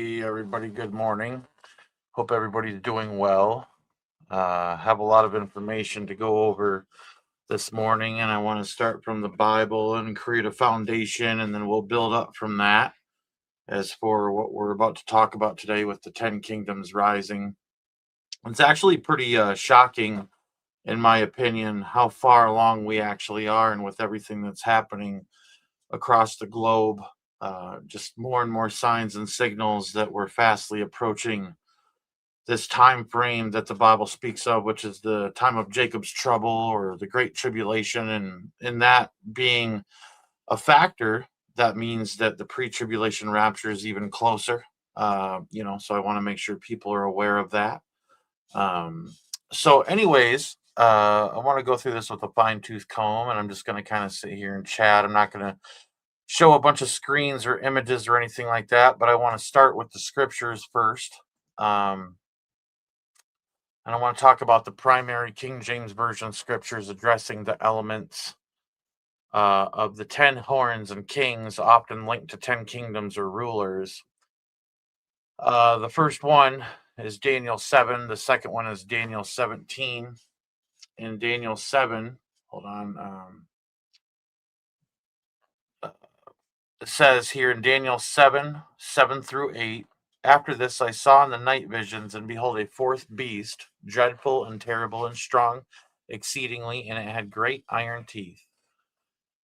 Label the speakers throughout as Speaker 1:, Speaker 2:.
Speaker 1: Hey, everybody, good morning. Hope everybody's doing well. Have a lot of information to go over this morning, and I want to start from the Bible and create a foundation, and then we'll build up from that. As for what we're about to talk about today with the 10 Kingdoms rising, it's actually pretty shocking, in my opinion, how far along we actually are, and with everything that's happening across the globe. Just more and more signs and signals that we're fastly approaching this time frame that the Bible speaks of, which is the time of Jacob's trouble or the Great Tribulation. And in that being a factor, that means that the pre tribulation rapture is even closer. So I want to make sure people are aware of that. Anyways, I want to go through this with a fine tooth comb, and I'm just going to kind of sit here and chat. I'm not going to show a bunch of screens or images or anything like that, but I want to start with the scriptures first. And I want to talk about the primary King James Version scriptures addressing the elements of the 10 horns and kings, often linked to 10 kingdoms or rulers. The first one is Daniel 7. The second one is Daniel 17. In Daniel 7, hold on. It says here in Daniel 7, 7 through 8, after this I saw in the night visions, and behold, a fourth beast, dreadful and terrible and strong exceedingly, and it had great iron teeth.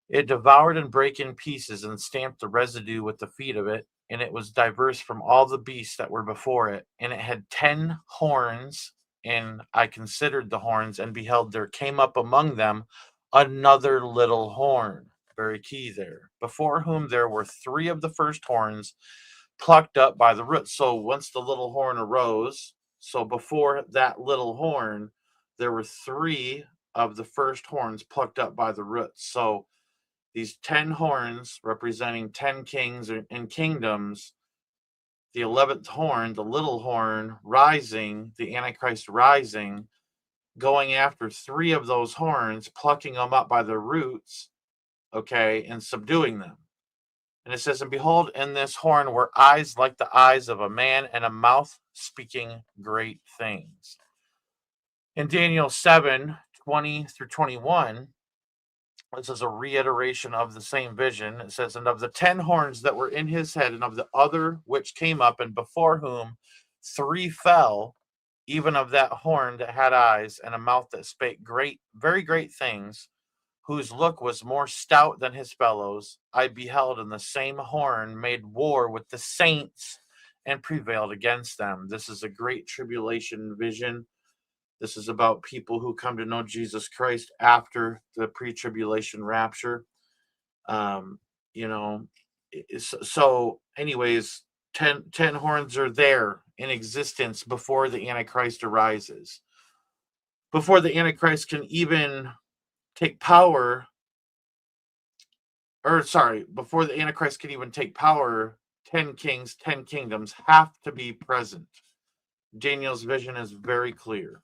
Speaker 1: It devoured and brake in pieces, and stamped the residue with the feet of it, and it was diverse from all the beasts that were before it, and it had 10 horns, and I considered the horns, and beheld there came up among them another little horn, very key there, before whom there were 3 of the first horns plucked up by the roots. So once the little horn arose, so before that little horn, there were 3 of the first horns plucked up by the roots. So these 10 horns representing 10 kings and kingdoms, the 11th horn, the little horn rising, the Antichrist rising, going after 3 of those horns, plucking them up by the roots, okay, and subduing them. And it says, and behold, in this horn were eyes like the eyes of a man, and a mouth speaking great things. In Daniel 7, 20 through 21, this is a reiteration of the same vision. It says, and of the 10 horns that were in his head, and of the other which came up, and before whom 3 fell, even of that horn that had eyes, and a mouth that spake great, very great things, whose look was more stout than his fellows, I beheld, and the same horn made war with the saints and prevailed against them. This is a great tribulation vision. This is about people who come to know Jesus Christ after the pre-tribulation rapture. Um, you know, anyways, 10 horns are there in existence before the Antichrist arises. Before the Antichrist can even take power, before the Antichrist can even take power, 10 kings, 10 kingdoms have to be present. Daniel's vision is very clear.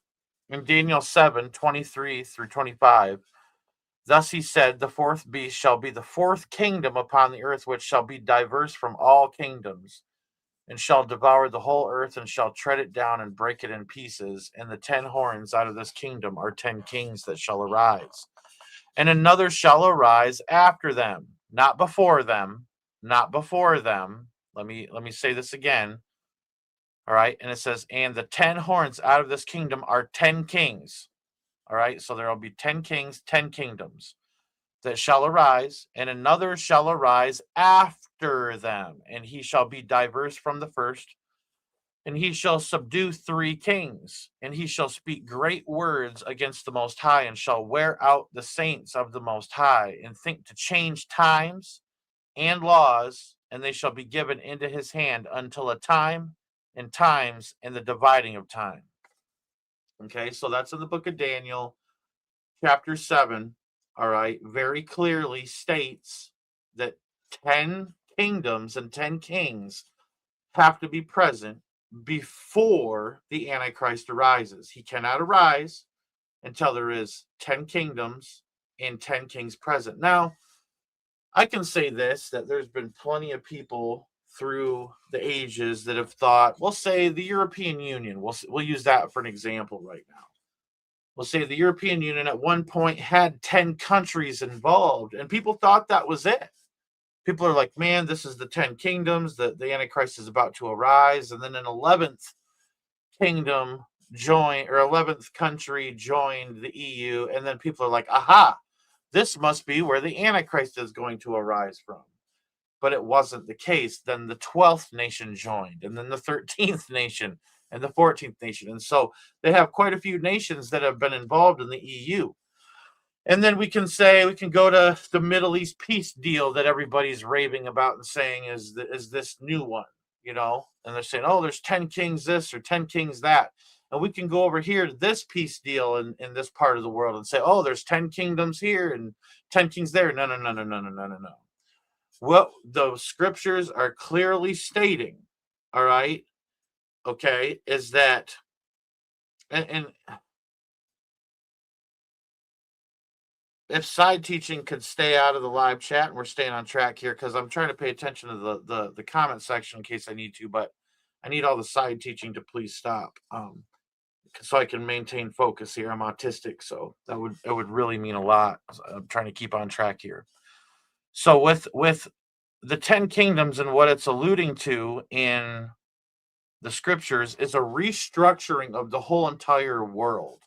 Speaker 1: In Daniel 7, 23 through 25, thus he said, the fourth beast shall be the fourth kingdom upon the earth, which shall be diverse from all kingdoms, and shall devour the whole earth, and shall tread it down and break it in pieces. And the 10 horns out of this kingdom are 10 kings that shall arise. And another shall arise after them, not before them, not before them. Let me say this again. All right. And it says, and the 10 horns out of this kingdom are 10 kings. All right. So there will be 10 kings, 10 kingdoms that shall arise, and another shall arise after them, and he shall be diverse from the first, and he shall subdue 3 kings, and he shall speak great words against the Most High, and shall wear out the saints of the Most High, and think to change times and laws, and they shall be given into his hand until a time and times and the dividing of time. Okay, so that's in the book of Daniel, chapter 7. All right, very clearly states that 10 kingdoms and 10 kings have to be present before the Antichrist arises. He cannot arise until there is 10 kingdoms and 10 kings present. Now, I can say this, that there's been plenty of people through the ages that have thought, we'll say the European Union, we'll use that for an example right now. We'll say the European Union at one point had 10 countries involved, and people thought that was it. People are like, man, this is the 10 kingdoms, the Antichrist is about to arise. And then an 11th kingdom joined, or 11th country joined the EU. And then people are like, aha, this must be where the Antichrist is going to arise from. But it wasn't the case. Then the 12th nation joined, and then the 13th nation, and the 14th nation. And so they have quite a few nations that have been involved in the EU. And then we can go to the Middle East peace deal that everybody's raving about and saying is this new one, and they're saying, oh, there's 10 kings this or 10 kings that. And we can go over here to this peace deal in this part of the world and say, oh, there's 10 kingdoms here and 10 kings there. No. What the scriptures are clearly stating, all right, okay, is that, and if side teaching could stay out of the live chat, and we're staying on track here because I'm trying to pay attention to the comment section in case I need to, but I need all the side teaching to please stop, so I can maintain focus here. I'm autistic, so that would really mean a lot. I'm trying to keep on track here. So with the 10 kingdoms and what it's alluding to in the scriptures is a restructuring of the whole entire world.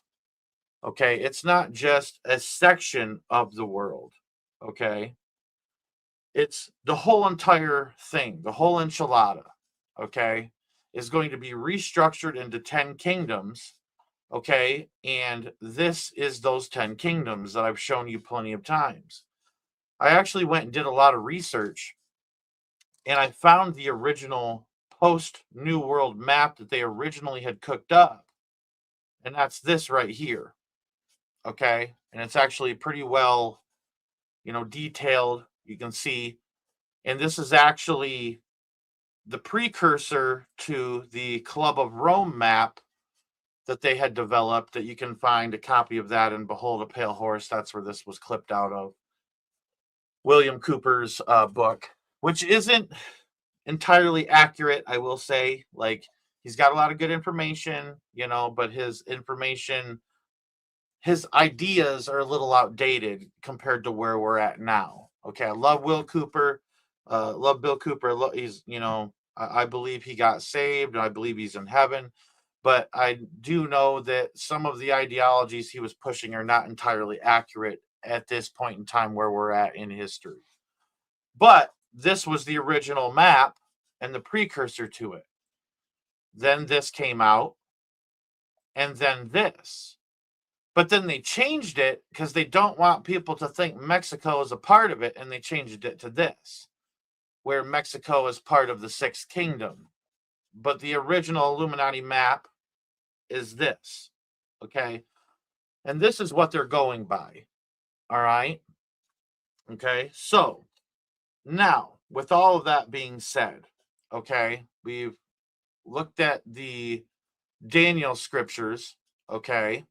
Speaker 1: Okay, it's not just a section of the world. Okay, it's the whole entire thing, the whole enchilada. Okay, is going to be restructured into 10 kingdoms. Okay, and this is those 10 kingdoms that I've shown you plenty of times. I actually went and did a lot of research, and I found the original post New World map that they originally had cooked up, and that's this right here. Okay, and it's actually pretty well, detailed. You can see, and this is actually the precursor to the Club of Rome map that they had developed, that you can find a copy of that in Behold a Pale Horse. That's where this was clipped out of. William Cooper's book, which isn't entirely accurate, I will say. Like, he's got a lot of good information, but his ideas are a little outdated compared to where we're at now. Okay, I love Will Cooper, love Bill Cooper. He's, I believe he got saved, and I believe he's in heaven. But I do know that some of the ideologies he was pushing are not entirely accurate at this point in time where we're at in history. But this was the original map and the precursor to it. Then this came out, and then this. But then they changed it because they don't want people to think Mexico is a part of it, and they changed it to this, where Mexico is part of the Sixth Kingdom. But the original Illuminati map is this, okay? And this is what they're going by, all right? Okay, so now, with all of that being said, okay, we've looked at the Daniel scriptures, okay?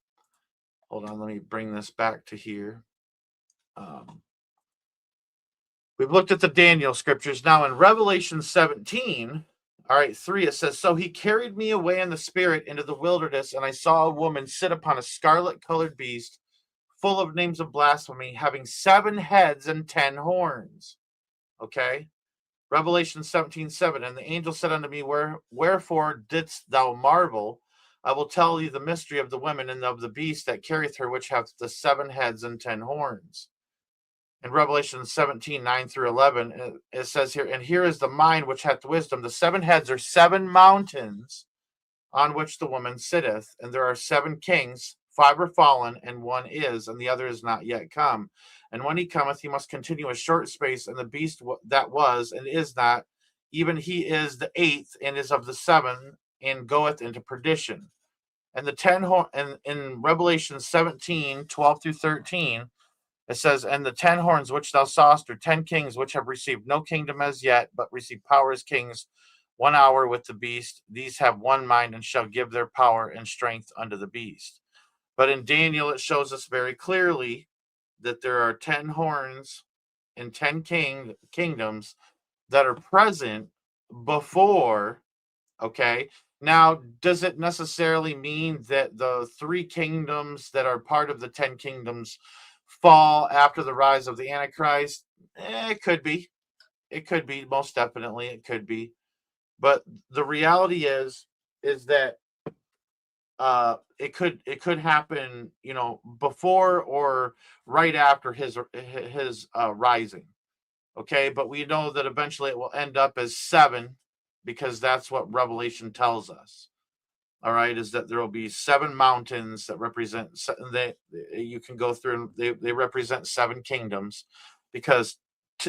Speaker 1: Hold on, let me bring this back to here. We've looked at the Daniel scriptures. Now in Revelation 17, all right, 3, it says, so he carried me away in the spirit into the wilderness, and I saw a woman sit upon a scarlet-colored beast, full of names of blasphemy, having 7 heads and 10 horns. Okay? Revelation 17:7, and the angel said unto me, wherefore didst thou marvel? I will tell you the mystery of the women and of the beast that carrieth her, which hath the 7 heads and 10 horns. In Revelation 17:9 through 11, it says here, and here is the mind which hath wisdom. The 7 heads are 7 mountains on which the woman sitteth, and there are 7 kings. 5 are fallen, and 1 is, and the other is not yet come. And when he cometh, he must continue a short space, and the beast that was and is not, even he is the 8th, and is of the 7, and goeth into perdition. And the 10 and in Revelation 17:12 through 13, it says, and the 10 horns which thou sawest are 10 kings, which have received no kingdom as yet, but receive power as kings 1 hour with the beast. These have one mind, and shall give their power and strength unto the beast. But in Daniel, it shows us very clearly that there are 10 horns and 10 kingdoms that are present before. Okay. Now, does it necessarily mean that the three kingdoms that are part of the 10 kingdoms fall after the rise of the Antichrist? It could be. It could be. Most definitely, it could be. But the reality is that it could happen, before or right after his rising. Okay, but we know that eventually it will end up as seven, because that's what Revelation tells us. All right, is that there will be seven mountains that represent they you can go through, and they represent seven kingdoms, because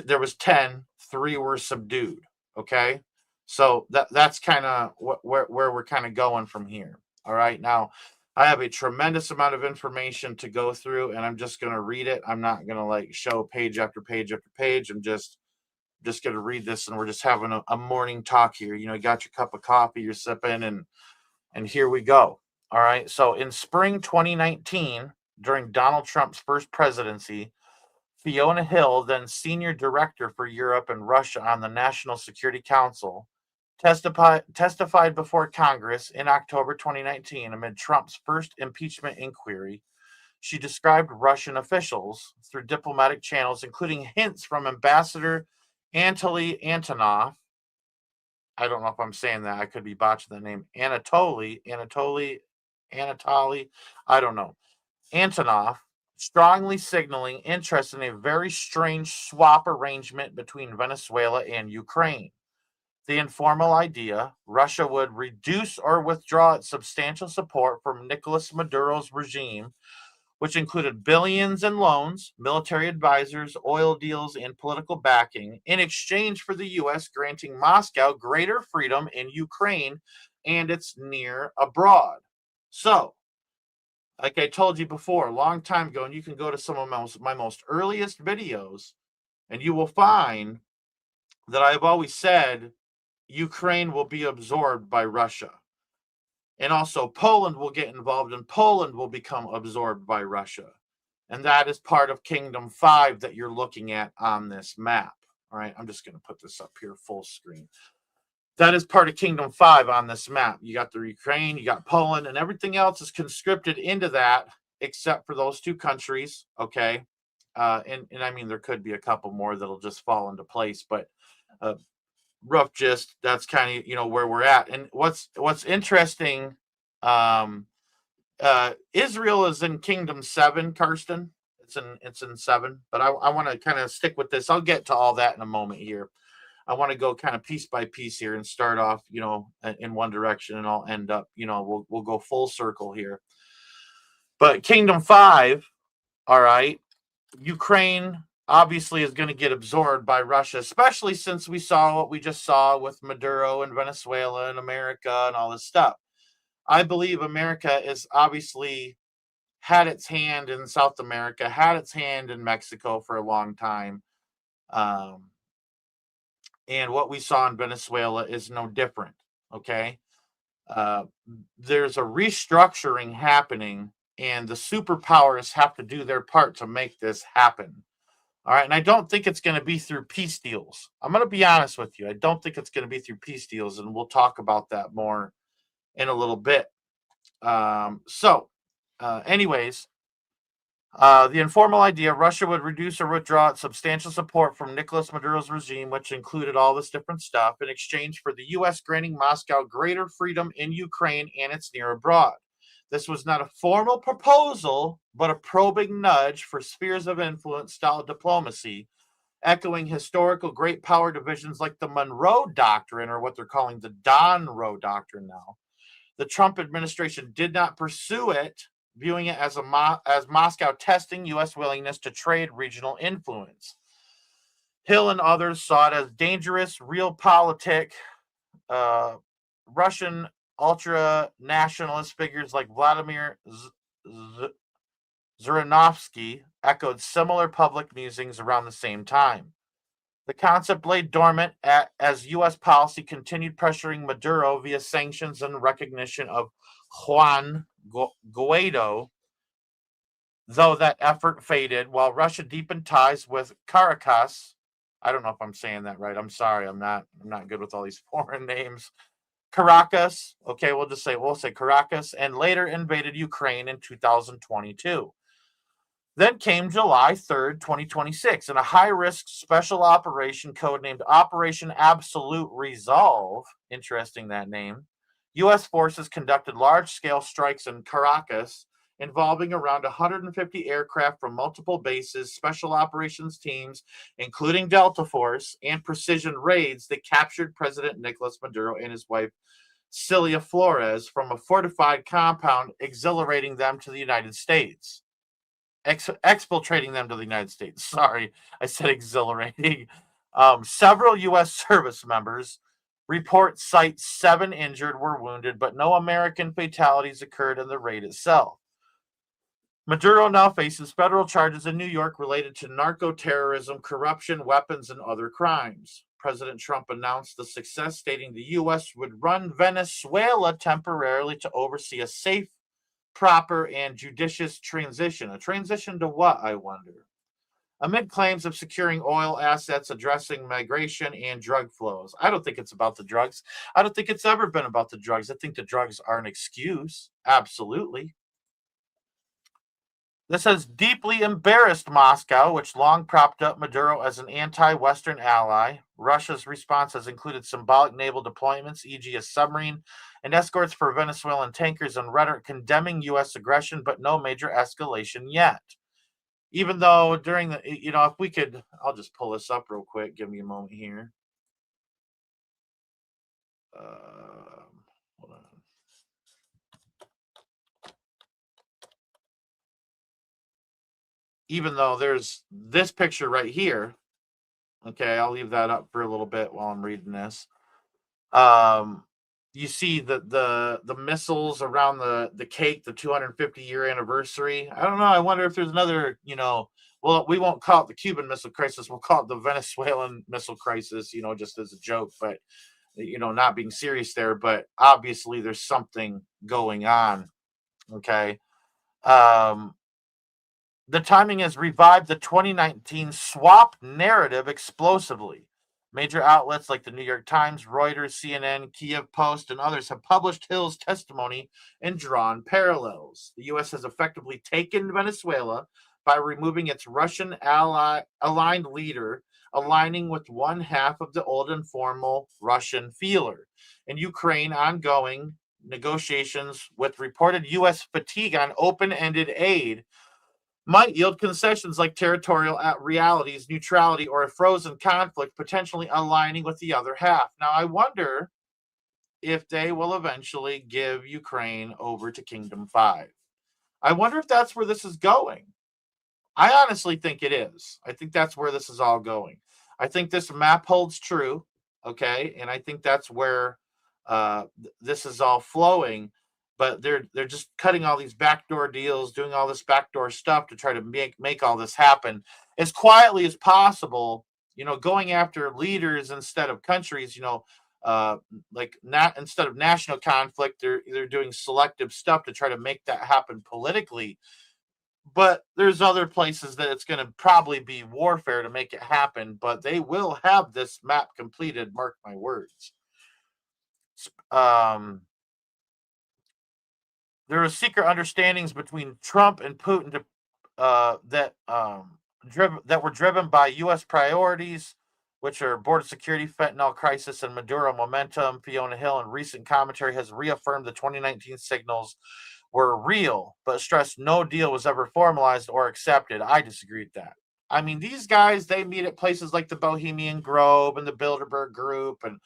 Speaker 1: there was 10, three were subdued. Okay, so that's kind of where we're kind of going from here. All right, now I have a tremendous amount of information to go through, and I'm just going to read it. I'm not going to like show page after page after page. I'm just going to read this, and we're just having a morning talk here. You got your cup of coffee, you're sipping, and here we go. All right. So in spring 2019, during Donald Trump's first presidency, Fiona Hill, then senior director for Europe and Russia on the National Security Council, testified before Congress in October 2019 amid Trump's first impeachment inquiry. She described Russian officials through diplomatic channels, including hints from Ambassador Anatoly Antonov. I don't know if I'm saying that. I could be botching the name. Anatoly. I don't know. Antonov, strongly signaling interest in a very strange swap arrangement between Venezuela and Ukraine. The informal idea Russia would reduce or withdraw its substantial support from Nicolas Maduro's regime, which included billions in loans, military advisors, oil deals, and political backing, in exchange for the U.S. granting Moscow greater freedom in Ukraine and its near abroad. So, like I told you before, a long time ago, and you can go to some of my most earliest videos, and you will find that I've always said Ukraine will be absorbed by Russia. And also, Poland will get involved, and Poland will become absorbed by Russia. And that is part of Kingdom 5 that you're looking at on this map. All right, I'm just going to put this up here full screen. That is part of Kingdom 5 on this map. You got the Ukraine, you got Poland, and everything else is conscripted into that except for those two countries. Okay. And I mean, there could be a couple more that'll just fall into place, but rough gist, that's kind of where we're at. And what's interesting, um Israel is in Kingdom 7, Karsten. It's in 7, but I want to kind of stick with this. I'll get to all that in a moment here. I want to go kind of piece by piece here and start off, in one direction, and I'll end up, we'll go full circle here. But Kingdom 5, all right, Ukraine obviously is going to get absorbed by Russia, especially since we saw what we just saw with Maduro and Venezuela and America and all this stuff. I believe America is obviously had its hand in South America, had its hand in Mexico for a long time. And what we saw in Venezuela is no different. Okay. Uh, there's a restructuring happening, and the superpowers have to do their part to make this happen. All right. And I don't think it's going to be through peace deals. I'm going to be honest with you. I don't think it's going to be through peace deals. And we'll talk about that more in a little bit. Anyways, the informal idea Russia would reduce or withdraw its substantial support from Nicolas Maduro's regime, which included all this different stuff, in exchange for the U.S. granting Moscow greater freedom in Ukraine and its near abroad. This was not a formal proposal, but a probing nudge for spheres of influence style diplomacy, echoing historical great power divisions like the Monroe Doctrine, or what they're calling the Donroe Doctrine now. The Trump administration did not pursue it, viewing it as Moscow testing U.S. willingness to trade regional influence. Hill and others saw it as dangerous, realpolitik. Russian ultra-nationalist figures like Vladimir Zhirinovsky echoed similar public musings around the same time. The concept lay dormant as U.S. policy continued pressuring Maduro via sanctions and recognition of Juan Guaido, though that effort faded while Russia deepened ties with Caracas. I don't know if I'm saying that right. I'm sorry. I'm not good with all these foreign names. Caracas. Okay, we'll say Caracas, and later invaded Ukraine in 2022. Then came July 3rd, 2026, in a high risk special operation codenamed Operation Absolute Resolve. Interesting that name. U.S. forces conducted large scale strikes in Caracas involving around 150 aircraft from multiple bases, special operations teams, including Delta Force, and precision raids that captured President Nicolas Maduro and his wife, Cilia Flores, from a fortified compound, exhilarating them to the United States. Exfiltrating them to the United States. Sorry, I said exhilarating. Several U.S. service members report cite 7 injured were wounded, but no American fatalities occurred in the raid itself. Maduro now faces federal charges in New York related to narco terrorism, corruption, weapons, and other crimes. President Trump announced the success, stating the U.S. would run Venezuela temporarily to oversee a safe, proper, and judicious transition. A transition to what, I wonder? Amid claims of securing oil assets, addressing migration, and drug flows. I don't think it's about the drugs. I don't think it's ever been about the drugs. I think the drugs are an excuse. Absolutely. This has deeply embarrassed Moscow, which long propped up Maduro as an anti Western ally. Russia's response has included symbolic naval deployments, e.g., a submarine, and escorts for Venezuelan tankers, and rhetoric condemning U.S. aggression, but no major escalation yet. Even though during if we could, I'll just pull this up real quick. Give me a moment here. Hold on. Even though there's this picture right here, okay, I'll leave that up for a little bit while I'm reading this. You see the missiles around the cake, the 250-year anniversary. I don't know. I wonder if there's another, well, we won't call it the Cuban Missile Crisis. We'll call it the Venezuelan Missile Crisis, just as a joke, but not being serious there. But obviously, there's something going on. Okay. The timing has revived the 2019 swap narrative explosively. Major outlets like the New York Times, Reuters, CNN, Kiev Post, and others have published Hill's testimony and drawn parallels. The U.S. has effectively taken Venezuela by removing its Russian aligned leader, aligning with one half of the old informal Russian feeler. In Ukraine, ongoing negotiations with reported U.S. fatigue on open-ended aid might yield concessions like territorial realities, neutrality, or a frozen conflict, potentially aligning with the other half. Now, I wonder if they will eventually give Ukraine over to Kingdom 5. I wonder if that's where this is going. I honestly think it is. I think that's where this is all going. I think this map holds true, okay? And I think that's where this is all flowing. But they're just cutting all these backdoor deals, doing all this backdoor stuff to try to make all this happen as quietly as possible. Going after leaders instead of countries. Like not instead of national conflict, they're doing selective stuff to try to make that happen politically. But there's other places that it's going to probably be warfare to make it happen. But they will have this map completed. Mark my words. There were secret understandings between Trump and Putin that were driven by U.S. priorities, which are border security, fentanyl crisis, and Maduro momentum. Fiona Hill, in recent commentary, has reaffirmed the 2019 signals were real, but stressed no deal was ever formalized or accepted. I disagree with that. I mean, these guys, they meet at places like the Bohemian Grove and the Bilderberg Group and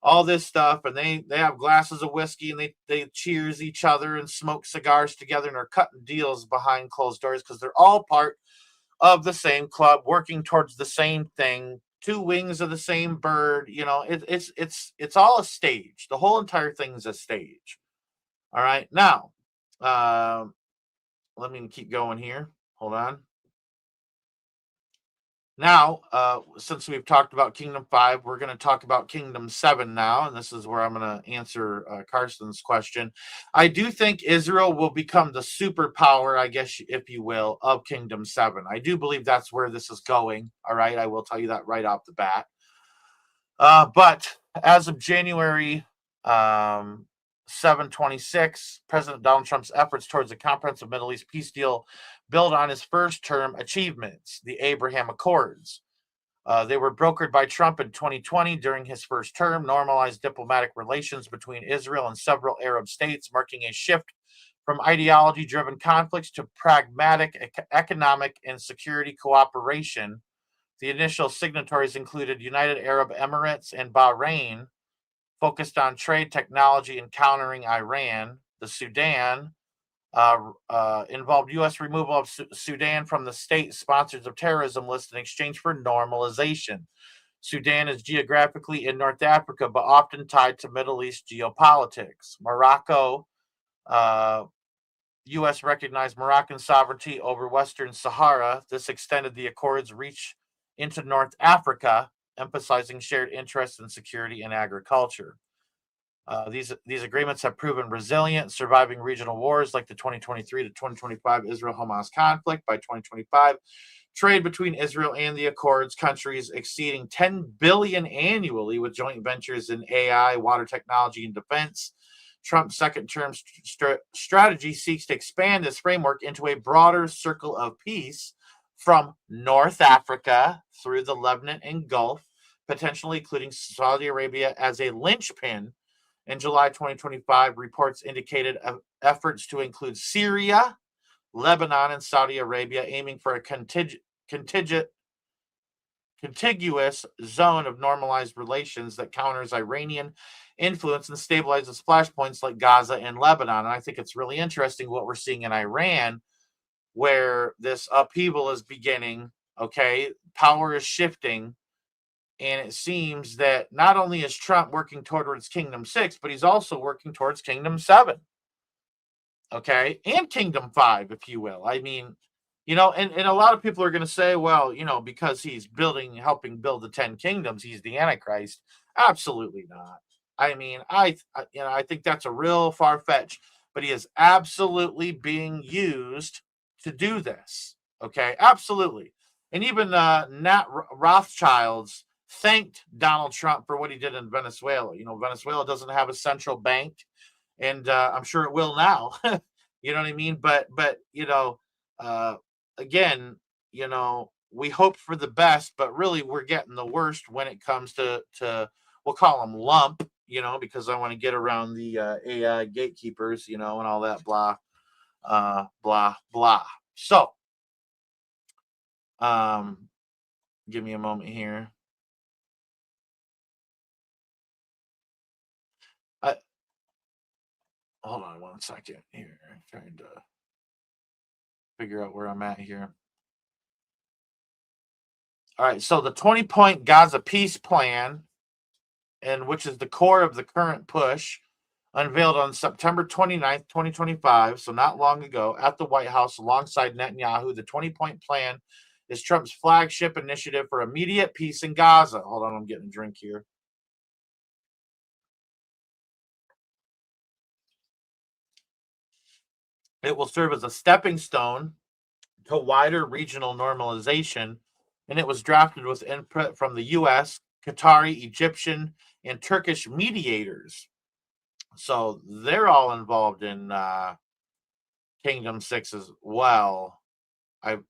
Speaker 1: all this stuff, and they have glasses of whiskey, and they cheers each other and smoke cigars together, and are cutting deals behind closed doors because they're all part of the same club, working towards the same thing, two wings of the same bird. It's all a stage. The whole entire thing is a stage. All right, now let me keep going here. Hold on. Now, since we've talked about Kingdom 5, we're going to talk about Kingdom 7 now, and this is where I'm going to answer Carson's question. I do think Israel will become the superpower, I guess, if you will, of Kingdom 7. I do believe that's where this is going, all right? I will tell you that right off the bat. But as of January 7/26, President Donald Trump's efforts towards a comprehensive Middle East peace deal build on his first term achievements, the Abraham Accords. They were brokered by Trump in 2020 during his first term, normalized diplomatic relations between Israel and several Arab states, marking a shift from ideology driven conflicts to pragmatic economic and security cooperation. The initial signatories included United Arab Emirates and Bahrain, focused on trade, technology, and countering Iran. The Sudan involved U.S. removal of Sudan from the state sponsors of terrorism list in exchange for normalization. Sudan is geographically in North Africa, but often tied to Middle East geopolitics. Morocco, U.S. recognized Moroccan sovereignty over Western Sahara. This extended the accord's reach into North Africa, emphasizing shared interests in security and agriculture. These agreements have proven resilient, surviving regional wars like the 2023 to 2025 Israel-Hamas conflict. By 2025, trade between Israel and the Accords countries exceeding $10 billion annually, with joint ventures in AI, water technology, and defense. Trump's second-term strategy seeks to expand this framework into a broader circle of peace from North Africa through the Lebanon and Gulf, potentially including Saudi Arabia as a linchpin. In July 2025, reports indicated efforts to include Syria, Lebanon, and Saudi Arabia, aiming for a contiguous zone of normalized relations that counters Iranian influence and stabilizes flashpoints like Gaza and Lebanon. And I think it's really interesting what we're seeing in Iran, where this upheaval is beginning. Okay, power is shifting. And it seems that not only is Trump working towards Kingdom 6, but he's also working towards Kingdom 7. Okay. And Kingdom 5, if you will. I mean, and a lot of people are going to say, well, because he's helping build the 10 kingdoms, he's the Antichrist. Absolutely not. I mean, I think that's a real far fetch, but he is absolutely being used to do this. Okay. Absolutely. And even Nat Rothschild's thanked Donald Trump for what he did in Venezuela. Venezuela doesn't have a central bank, and I'm sure it will now. You know what I mean? But again, we hope for the best, but really we're getting the worst when it comes to we'll call them lump, because I want to get around the AI gatekeepers, and all that blah, blah, blah. So, give me a moment here. Hold on 1 second here. I'm trying to figure out where I'm at here. All right, so the 20-point Gaza peace plan, and which is the core of the current push, unveiled on September 29th, 2025, so not long ago, at the White House alongside Netanyahu. The 20-point plan is Trump's flagship initiative for immediate peace in Gaza. Hold on, I'm getting a drink here. It will serve as a stepping stone to wider regional normalization, and it was drafted with input from the U.S., Qatari, Egyptian, and Turkish mediators. So they're all involved in Kingdom 6 as well. They're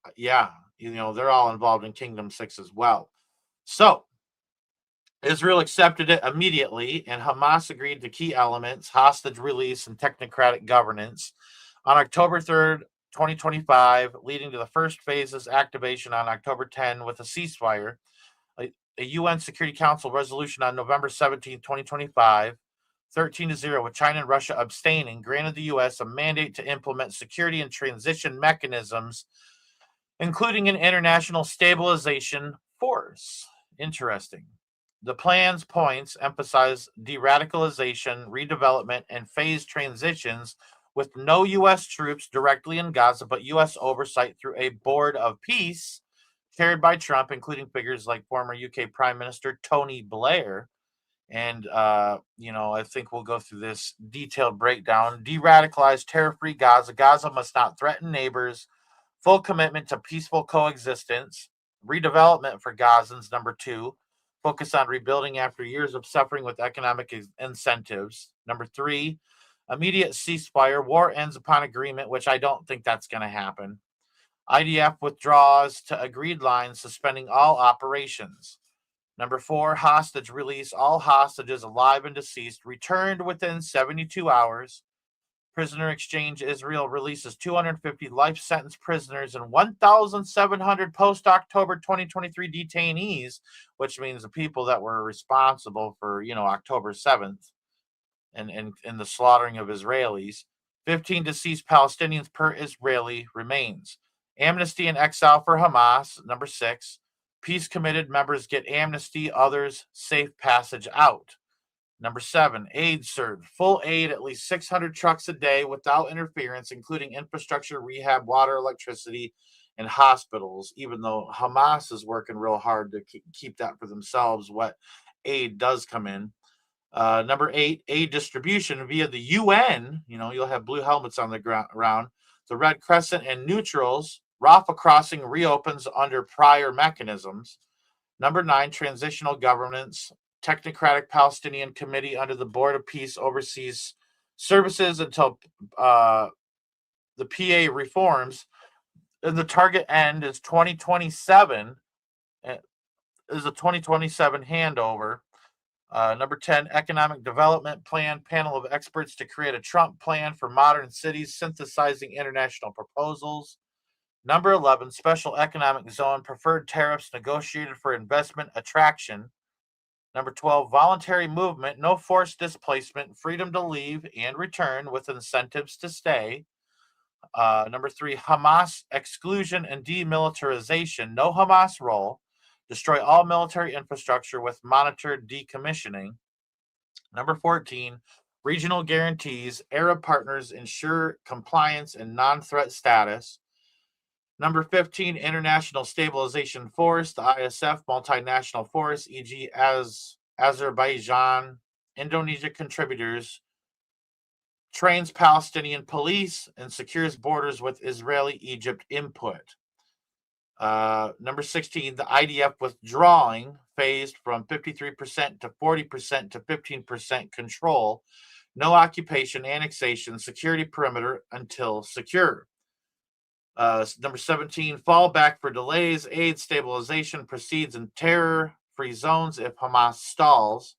Speaker 1: all involved in Kingdom 6 as well. So Israel accepted it immediately, and Hamas agreed to key elements, hostage release, and technocratic governance. On October 3rd, 2025, leading to the first phase's activation on October 10 with a ceasefire. A UN Security Council resolution on November 17, 2025, 13-0, with China and Russia abstaining, granted the U.S. a mandate to implement security and transition mechanisms, including an international stabilization force. Interesting. The plan's points emphasize de-radicalization, redevelopment, and phased transitions with no U.S. troops directly in Gaza, but U.S. oversight through a board of peace carried by Trump, including figures like former UK Prime Minister Tony Blair. And, I think we'll go through this detailed breakdown. De radicalize terror free Gaza. Gaza must not threaten neighbors. Full commitment to peaceful coexistence. Redevelopment for Gazans, number 2. Focus on rebuilding after years of suffering with economic incentives. Number 3, immediate ceasefire. War ends upon agreement, which I don't think that's going to happen. IDF withdraws to agreed lines, suspending all operations. Number 4, hostage release. All hostages, alive and deceased, returned within 72 hours. Prisoner exchange. Israel releases 250 life sentence prisoners and 1,700 post-October 2023 detainees, which means the people that were responsible for, October 7th and the slaughtering of Israelis. 15 deceased Palestinians per Israeli remains. Amnesty and exile for Hamas, number 6. Peace committed members get amnesty, others safe passage out. Number 7, aid surge. Full aid, at least 600 trucks a day without interference, including infrastructure, rehab, water, electricity, and hospitals, even though Hamas is working real hard to keep that for themselves, what aid does come in. Number 8, aid distribution via the UN. You'll have blue helmets on the ground. The Red Crescent and neutrals. Rafah crossing reopens under prior mechanisms. Number 9, transitional governance. Technocratic Palestinian Committee under the Board of Peace oversees services until the PA reforms. And the target end is 2027. Is a 2027 handover. Number 10, economic development plan. Panel of experts to create a Trump plan for modern cities, synthesizing international proposals. Number 11, special economic zone. Preferred tariffs negotiated for investment attraction. Number 12, voluntary movement, no forced displacement, freedom to leave and return with incentives to stay. Number 3, Hamas exclusion and demilitarization, no Hamas role. Destroy all military infrastructure with monitored decommissioning. Number 14, regional guarantees, Arab partners ensure compliance and non-threat status. Number 15, International Stabilization Force, the ISF, multinational force, e.g. as Azerbaijan, Indonesia contributors, trains Palestinian police, and secures borders with Israeli-Egypt input. Number 16, the IDF withdrawing, phased from 53% to 40% to 15% control, no occupation, annexation, security perimeter until secure. Number 17, fallback for delays, aid stabilization proceeds in terror-free zones if Hamas stalls.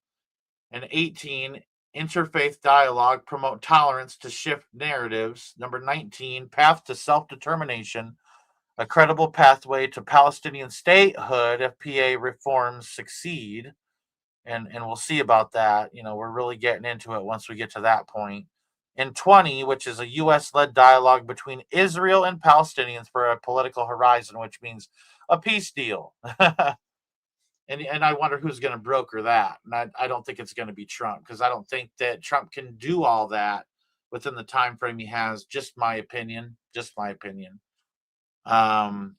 Speaker 1: And 18, interfaith dialogue, promote tolerance to shift narratives. Number 19, path to self-determination, a credible pathway to Palestinian statehood if PA reforms succeed. And we'll see about that. We're really getting into it once we get to that point. And 20, which is a U.S.-led dialogue between Israel and Palestinians for a political horizon, which means a peace deal. And I wonder who's going to broker that. And I don't think it's going to be Trump, because I don't think that Trump can do all that within the time frame he has. Just my opinion. Now,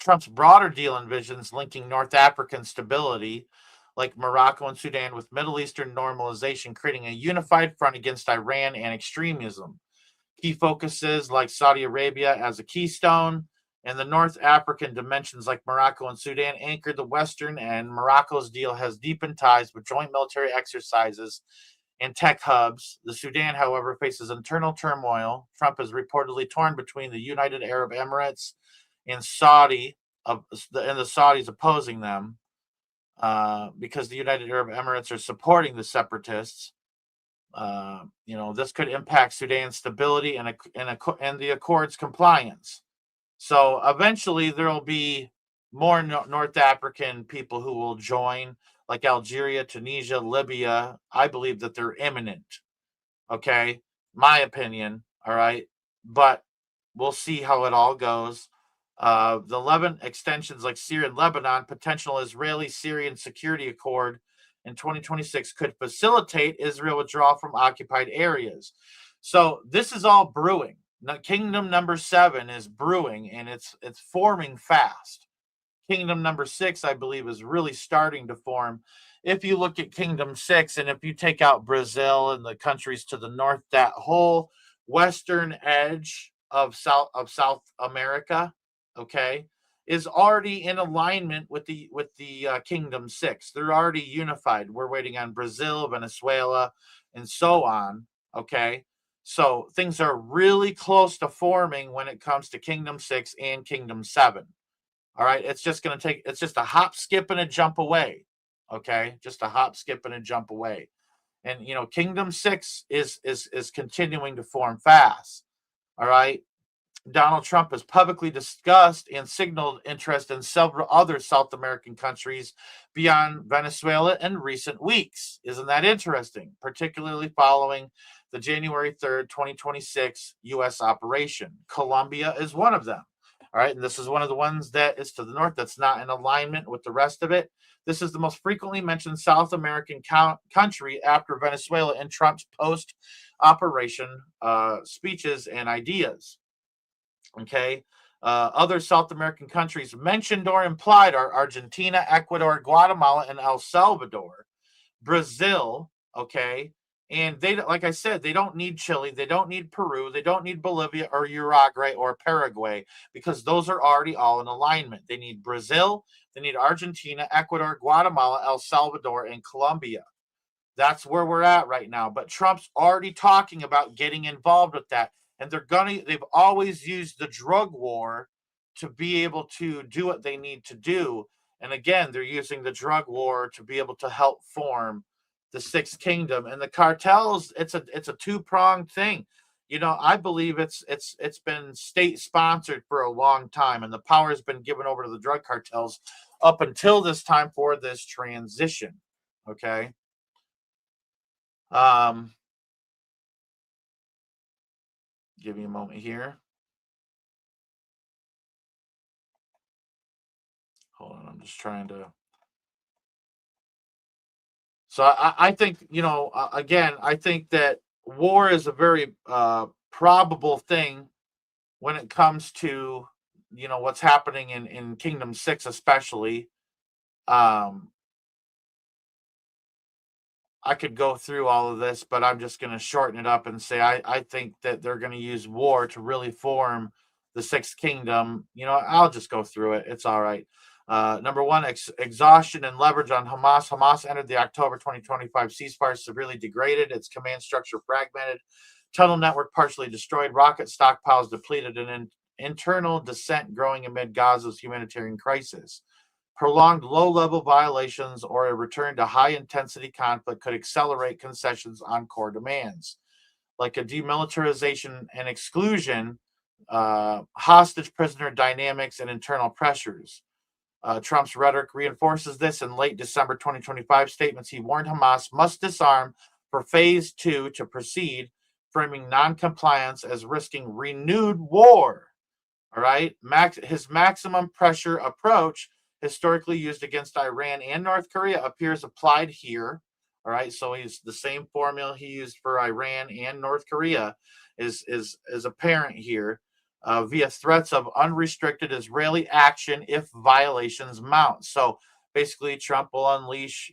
Speaker 1: Trump's broader deal envisions linking North African stability, like Morocco and Sudan, with Middle Eastern normalization, creating a unified front against Iran and extremism. Key focuses like Saudi Arabia as a keystone, and the North African dimensions like Morocco and Sudan anchor the Western, and Morocco's deal has deepened ties with joint military exercises and tech hubs. The Sudan, however, faces internal turmoil. Trump is reportedly torn between the United Arab Emirates and the Saudis opposing them, because the United Arab Emirates are supporting the separatists. This could impact Sudan's stability and the Accord's compliance. So eventually there will be more North African people who will join, like Algeria, Tunisia, Libya. I believe that they're imminent. Okay, my opinion. All right, but we'll see how it all goes. The 11 extensions like Syria and Lebanon, potential Israeli-Syrian security accord in 2026 could facilitate Israel withdrawal from occupied areas. So this is all brewing. Kingdom number 7 is brewing, and it's forming fast. Kingdom number 6, I believe, is really starting to form. If you look at Kingdom 6, and if you take out Brazil and the countries to the north, that whole western edge of South America, okay, is already in alignment with the Kingdom 6. They're already unified. We're waiting on Brazil, Venezuela, and so on. Okay, so things are really close to forming when it comes to Kingdom 6 and Kingdom 7. All right. It's just going to take, it's just a hop, skip, and a jump away. Okay. Just a hop, skip, and a jump away. And, Kingdom 6 is continuing to form fast. All right. Donald Trump has publicly discussed and signaled interest in several other South American countries beyond Venezuela in recent weeks. Isn't that interesting? Particularly following the January 3rd, 2026 U.S. operation. Colombia is one of them. All right. And this is one of the ones that is to the north that's not in alignment with the rest of it. This is the most frequently mentioned South American country after Venezuela in Trump's post operation speeches and ideas. Okay. Other South American countries mentioned or implied are Argentina, Ecuador, Guatemala, and El Salvador. Brazil, okay. And they, like I said, they don't need Chile, they don't need Peru, they don't need Bolivia or Uruguay or Paraguay, because those are already all in alignment. They need Brazil, they need Argentina, Ecuador, Guatemala, El Salvador, and Colombia. That's where we're at right now. But Trump's already talking about getting involved with that. And they've always used the drug war to be able to do what they need to do. And again, they're using the drug war to be able to help form the sixth kingdom. And the cartels, it's a two-pronged thing. I believe it's been state sponsored for a long time, and the power has been given over to the drug cartels up until this time for this transition. Okay. Um, give me a moment here. Hold on, I'm just trying to. So I think, again, I think that war is a very probable thing when it comes to, what's happening in Kingdom 6, especially. Um, I could go through all of this, but I'm just going to shorten it up and say I think that they're going to use war to really form the sixth kingdom. I'll just go through it. It's all right. Number one, exhaustion and leverage on Hamas. Hamas entered the October 2025 ceasefire severely degraded, its command structure fragmented, tunnel network partially destroyed, rocket stockpiles depleted, and internal dissent growing amid Gaza's humanitarian crisis. Prolonged low-level violations or a return to high-intensity conflict could accelerate concessions on core demands, like a demilitarization and exclusion, hostage prisoner dynamics, and internal pressures. Trump's rhetoric reinforces this. In late December 2025 statements, he warned Hamas must disarm for phase 2 to proceed, framing noncompliance as risking renewed war. All right. His maximum pressure approach, historically used against Iran and North Korea, appears applied here. All right. So he's the same formula he used for Iran and North Korea is apparent here, via threats of unrestricted Israeli action if violations mount. So basically, Trump will unleash,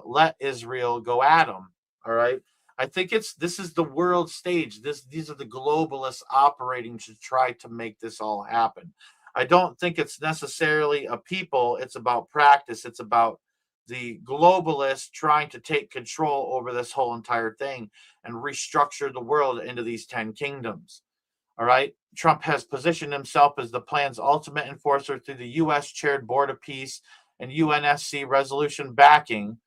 Speaker 1: let Israel go at him. All right. I think this is the world stage. These are the globalists operating to try to make this all happen. I don't think it's necessarily a people. It's about practice. It's about the globalists trying to take control over this whole entire thing and restructure the world into these 10 kingdoms. All right. Trump has positioned himself as the plan's ultimate enforcer through the U.S. chaired Board of Peace and UNSC resolution backing,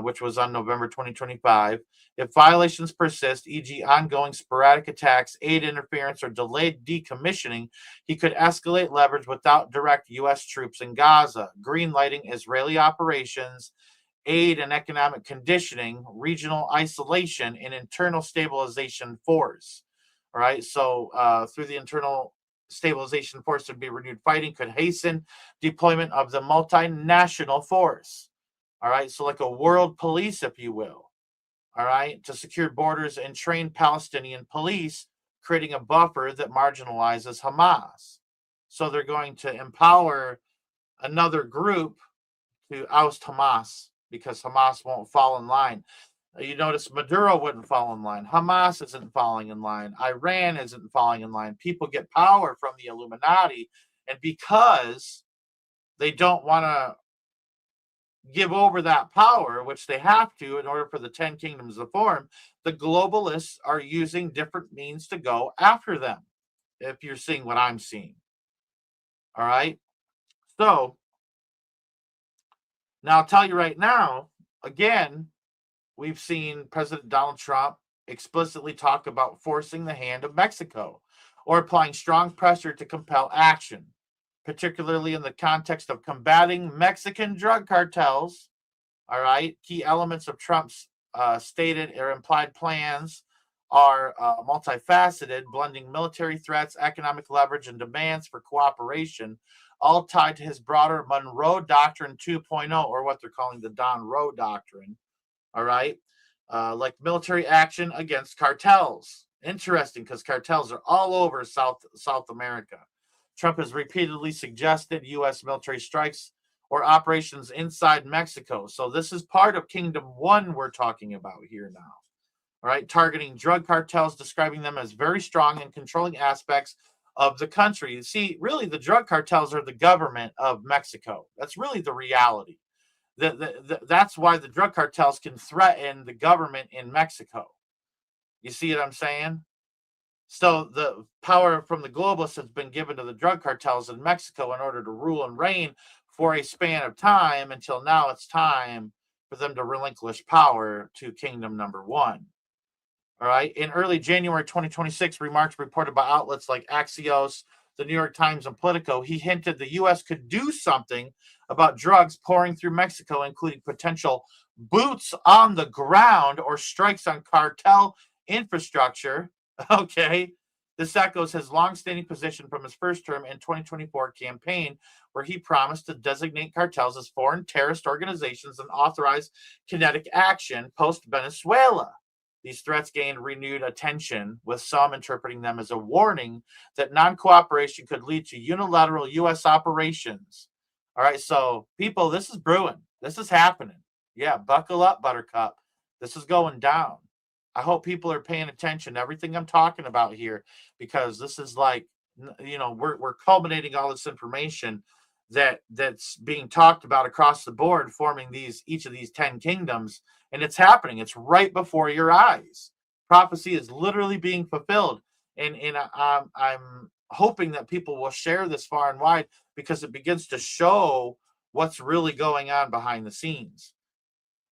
Speaker 1: which was on November 2025. If violations persist, e.g., ongoing sporadic attacks, aid interference, or delayed decommissioning, he could escalate leverage without direct U.S. troops in Gaza, greenlighting Israeli operations, aid and economic conditioning, regional isolation, and internal stabilization force. All right. So through the internal stabilization force would be renewed fighting could hasten deployment of the multinational force. All right. So like a world police, if you will. All right. To secure borders and train Palestinian police creating a buffer that marginalizes Hamas. So they're going to empower another group to oust Hamas because Hamas won't fall in line. You notice Maduro wouldn't fall in line. Hamas isn't falling in line. Iran isn't falling in line. People get power from the Illuminati. And because they don't want to give over that power, which they have to in order for the 10 kingdoms to form, the globalists are using different means to go after them, if you're seeing what I'm seeing. All right. So now I'll tell you right now, again, we've seen President Donald Trump explicitly talk about forcing the hand of Mexico or applying strong pressure to compel action, particularly in the context of combating Mexican drug cartels. All right. Key elements of Trump's stated or implied plans are multifaceted, blending military threats, economic leverage, and demands for cooperation, all tied to his broader Monroe Doctrine 2.0, or what they're calling the Don Roe Doctrine. All right. Like military action against cartels. Interesting, because cartels are all over South America. Trump has repeatedly suggested U.S. military strikes or operations inside Mexico. So this is part of Kingdom 1 we're talking about here now. All right, targeting drug cartels, describing them as very strong and controlling aspects of the country. You see, really, the drug cartels are the government of Mexico. That's really the reality. That's why the drug cartels can threaten the government in Mexico. You see what I'm saying? So the power from the globalists has been given to the drug cartels in Mexico in order to rule and reign for a span of time until now it's time for them to relinquish power to Kingdom Number 1. All right. In early January 2026, remarks reported by outlets like Axios, the New York Times, and Politico, he hinted the U.S. could do something about drugs pouring through Mexico, including potential boots on the ground or strikes on cartel infrastructure. Okay. This echoes his longstanding position from his first term in 2024 campaign, where he promised to designate cartels as foreign terrorist organizations and authorize kinetic action post-Venezuela. These threats gained renewed attention, with some interpreting them as a warning that non-cooperation could lead to unilateral U.S. operations. All right, so people, this is brewing. This is happening. Yeah, buckle up, Buttercup. This is going down. I hope people are paying attention to everything I'm talking about here, because this is like, we're culminating all this information that's being talked about across the board, forming each of these 10 kingdoms, and it's happening. It's right before your eyes. Prophecy is literally being fulfilled, and I'm hoping that people will share this far and wide, because it begins to show what's really going on behind the scenes.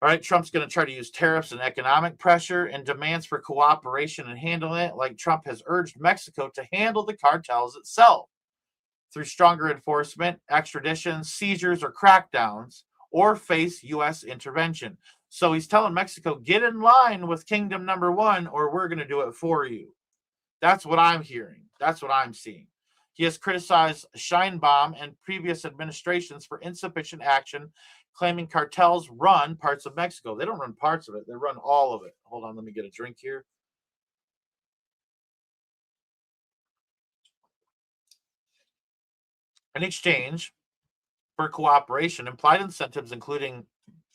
Speaker 1: All right, Trump's going to try to use tariffs and economic pressure and demands for cooperation and handling it, like Trump has urged Mexico to handle the cartels itself through stronger enforcement, extradition, seizures, or crackdowns, or face U.S. intervention. So he's telling Mexico, get in line with Kingdom Number 1, or we're going to do it for you. That's what I'm hearing. That's what I'm seeing. He has criticized Sheinbaum and previous administrations for insufficient action, claiming cartels run parts of Mexico. They don't run parts of it. They run all of it. Hold on, let me get a drink here. In exchange for cooperation, implied incentives include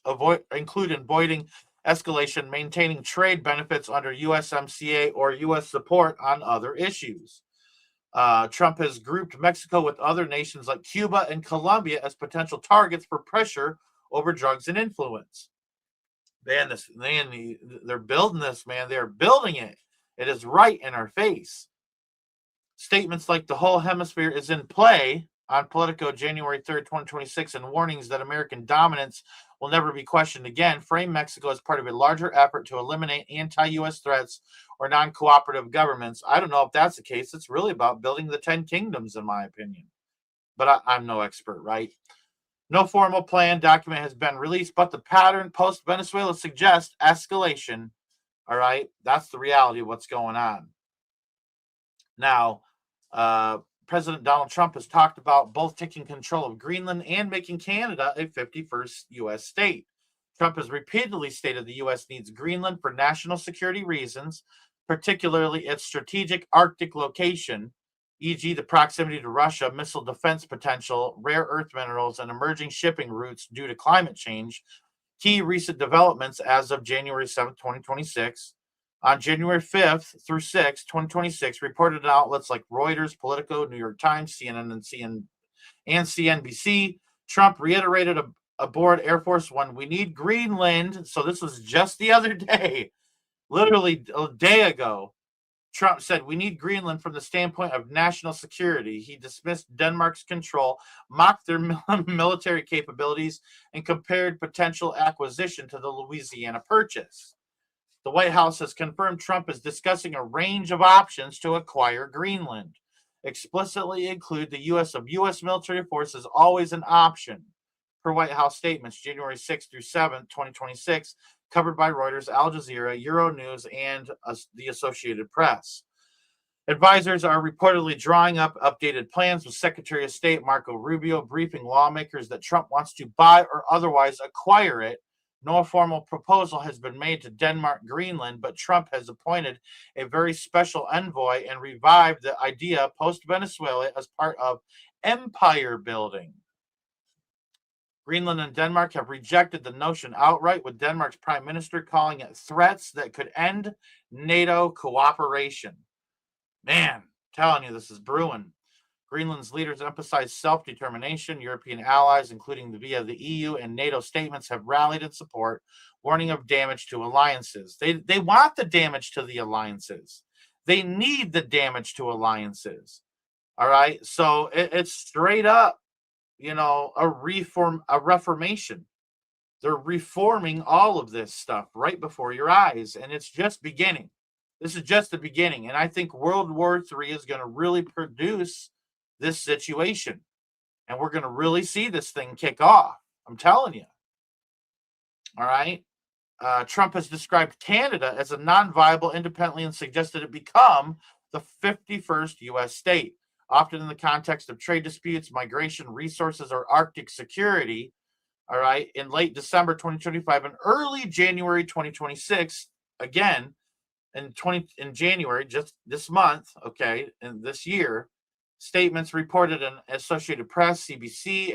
Speaker 1: avoiding escalation, maintaining trade benefits under USMCA, or U.S. support on other issues. Trump has grouped Mexico with other nations like Cuba and Colombia as potential targets for pressure over drugs and influence. They're building this, man. They're building it. It is right in our face. Statements like the whole hemisphere is in play on Politico January 3rd, 2026, and warnings that American dominance will never be questioned again frame Mexico as part of a larger effort to eliminate anti-U.S. threats or non-cooperative governments. I don't know if that's the case. It's really about building the 10 kingdoms, in my opinion. But I'm no expert, right? No formal plan document has been released, but the pattern post-Venezuela suggests escalation. All right? That's the reality of what's going on. Now, President Donald Trump has talked about both taking control of Greenland and making Canada a 51st U.S. state. Trump has repeatedly stated the U.S. needs Greenland for national security reasons, particularly its strategic Arctic location, e.g., the proximity to Russia, missile defense potential, rare earth minerals, and emerging shipping routes due to climate change. Key recent developments as of January 7th, 2026. On January 5th through 6th, 2026, reported in outlets like Reuters, Politico, New York Times, CNN, and CNBC, Trump reiterated aboard Air Force One, we need Greenland. So this was just the other day, literally a day ago. Trump said, we need Greenland from the standpoint of national security. He dismissed Denmark's control, mocked their military capabilities, and compared potential acquisition to the Louisiana Purchase. The White House has confirmed Trump is discussing a range of options to acquire Greenland. Explicitly include the use of U.S. military force is always an option. Per White House statements, January 6th through 7th, 2026, covered by Reuters, Al Jazeera, Euronews, and the Associated Press. Advisors are reportedly drawing up updated plans with Secretary of State Marco Rubio, briefing lawmakers that Trump wants to buy or otherwise acquire it. No formal proposal has been made to Denmark Greenland, but Trump has appointed a very special envoy and revived the idea post-Venezuela as part of empire building. Greenland and Denmark have rejected the notion outright, with Denmark's prime minister calling it threats that could end NATO cooperation. Man, telling you, this is brewing. Greenland's leaders emphasize self-determination. European allies, including via the EU and NATO statements, have rallied in support, warning of damage to alliances. They want the damage to the alliances. They need the damage to alliances. All right, so it's straight up, a reformation. They're reforming all of this stuff right before your eyes, and it's just beginning. This is just the beginning, and I think World War III is going to really produce this situation, and we're going to really see this thing kick off. I'm telling you. All right. Trump has described Canada as a non-viable independently and suggested it become the 51st U.S. state, often in the context of trade disputes, migration, resources, or Arctic security. All right. In late December 2025 and early January 2026, again, in January, just this month, okay, and this year, statements reported in Associated Press, CBC,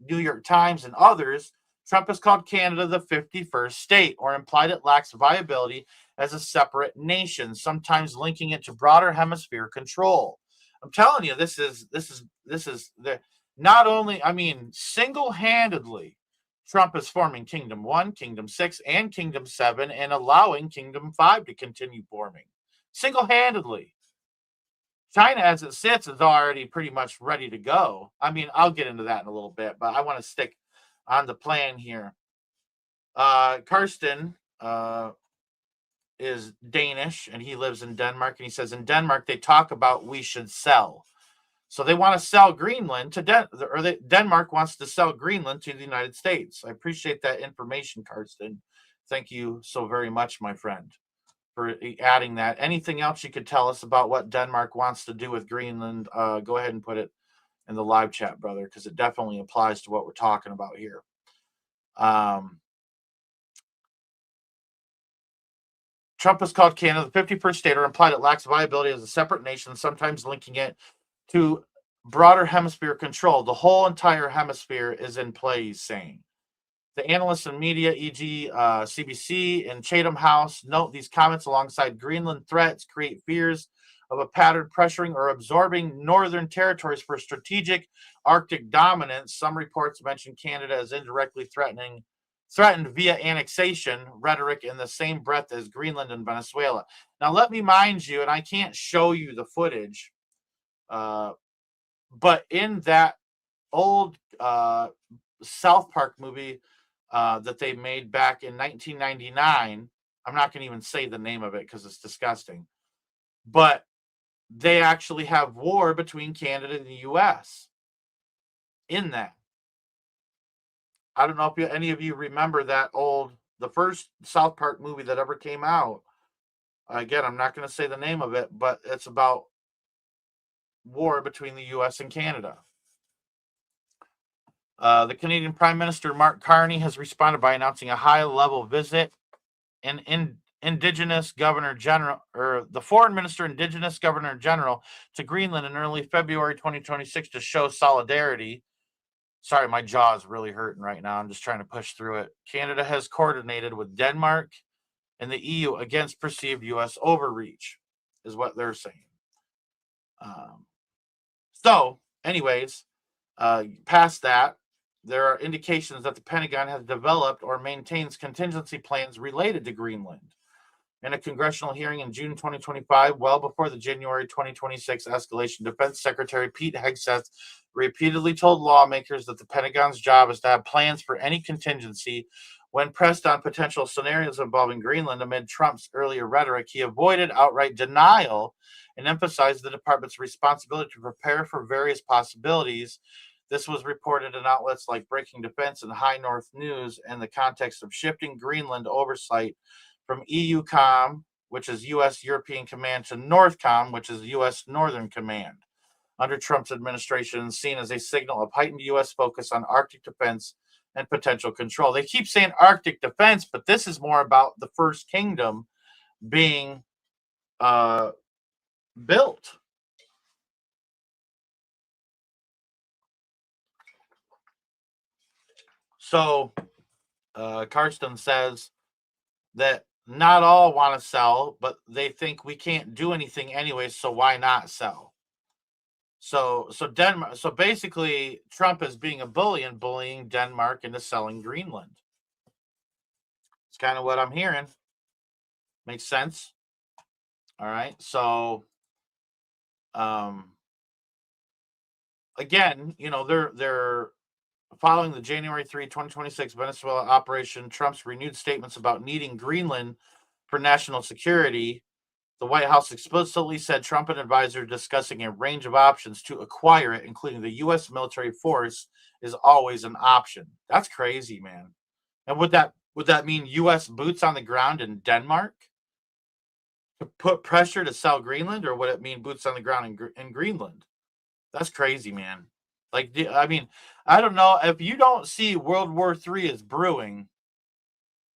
Speaker 1: New York Times, and others, Trump has called Canada the 51st state, or implied it lacks viability as a separate nation, sometimes linking it to broader hemisphere control. I'm telling you, this is the not only, single-handedly, Trump is forming Kingdom 1, Kingdom 6, and Kingdom 7, and allowing Kingdom 5 to continue forming. Single-handedly. China, as it sits, is already pretty much ready to go. I'll get into that in a little bit, but I want to stick on the plan here. Karsten is Danish, and he lives in Denmark, and he says, in Denmark, they talk about we should sell. So they want to sell Greenland to Denmark wants to sell Greenland to the United States. I appreciate that information, Karsten. Thank you so very much, my friend, for adding that. Anything else you could tell us about what Denmark wants to do with Greenland? Go ahead and put it in the live chat, brother, because it definitely applies to what we're talking about here. Trump has called Canada the 51st state, or implied it lacks viability as a separate nation, sometimes linking it to broader hemisphere control. The whole entire hemisphere is in play, he's saying. The analysts and media, e.g. CBC and Chatham House, note these comments alongside Greenland threats create fears of a pattern pressuring or absorbing northern territories for strategic Arctic dominance. Some reports mention Canada as indirectly threatened via annexation rhetoric in the same breath as Greenland and Venezuela. Now, let me mind you, and I can't show you the footage, but in that old South Park movie that they made back in 1999, I'm not going to even say the name of it because it's disgusting, but they actually have war between Canada and the U.S. in that. I don't know if any of you remember the first South Park movie that ever came out. Again, I'm not going to say the name of it, but it's about war between the U.S. and Canada. The Canadian Prime Minister Mark Carney has responded by announcing a high-level visit in indigenous governor general, or the foreign minister indigenous governor general to Greenland in early February 2026 to show solidarity. Sorry, my jaw is really hurting right now. I'm just trying to push through it. Canada has coordinated with Denmark and the EU against perceived U.S. overreach, is what they're saying. So, anyways, past that, there are indications that the Pentagon has developed or maintains contingency plans related to Greenland. In a congressional hearing in June 2025, well before the January 2026 escalation, Defense Secretary Pete Hegseth repeatedly told lawmakers that the Pentagon's job is to have plans for any contingency. When pressed on potential scenarios involving Greenland amid Trump's earlier rhetoric, he avoided outright denial and emphasized the department's responsibility to prepare for various possibilities. This was reported in outlets like Breaking Defense and High North News in the context of shifting Greenland oversight from EUCOM, which is U.S. European Command, to NORTHCOM, which is U.S. Northern Command. Under Trump's administration, seen as a signal of heightened U.S. focus on Arctic defense and potential control. They keep saying Arctic defense, but this is more about the First Kingdom being built. So Karsten says that not all want to sell, but they think we can't do anything anyway, so why not sell? So Denmark. So basically, Trump is being a bully and bullying Denmark into selling Greenland. It's kind of what I'm hearing. Makes sense. All right. So, again, they're following the January 3, 2026 Venezuela operation. Trump's renewed statements about needing Greenland for national security. The White House explicitly said Trump and advisors discussing a range of options to acquire it, including the U.S. military force, is always an option. That's crazy, man. And would that mean U.S. boots on the ground in Denmark to put pressure to sell Greenland, or would it mean boots on the ground in Greenland? That's crazy, man. Like, I mean, I don't know. If you don't see World War III is brewing,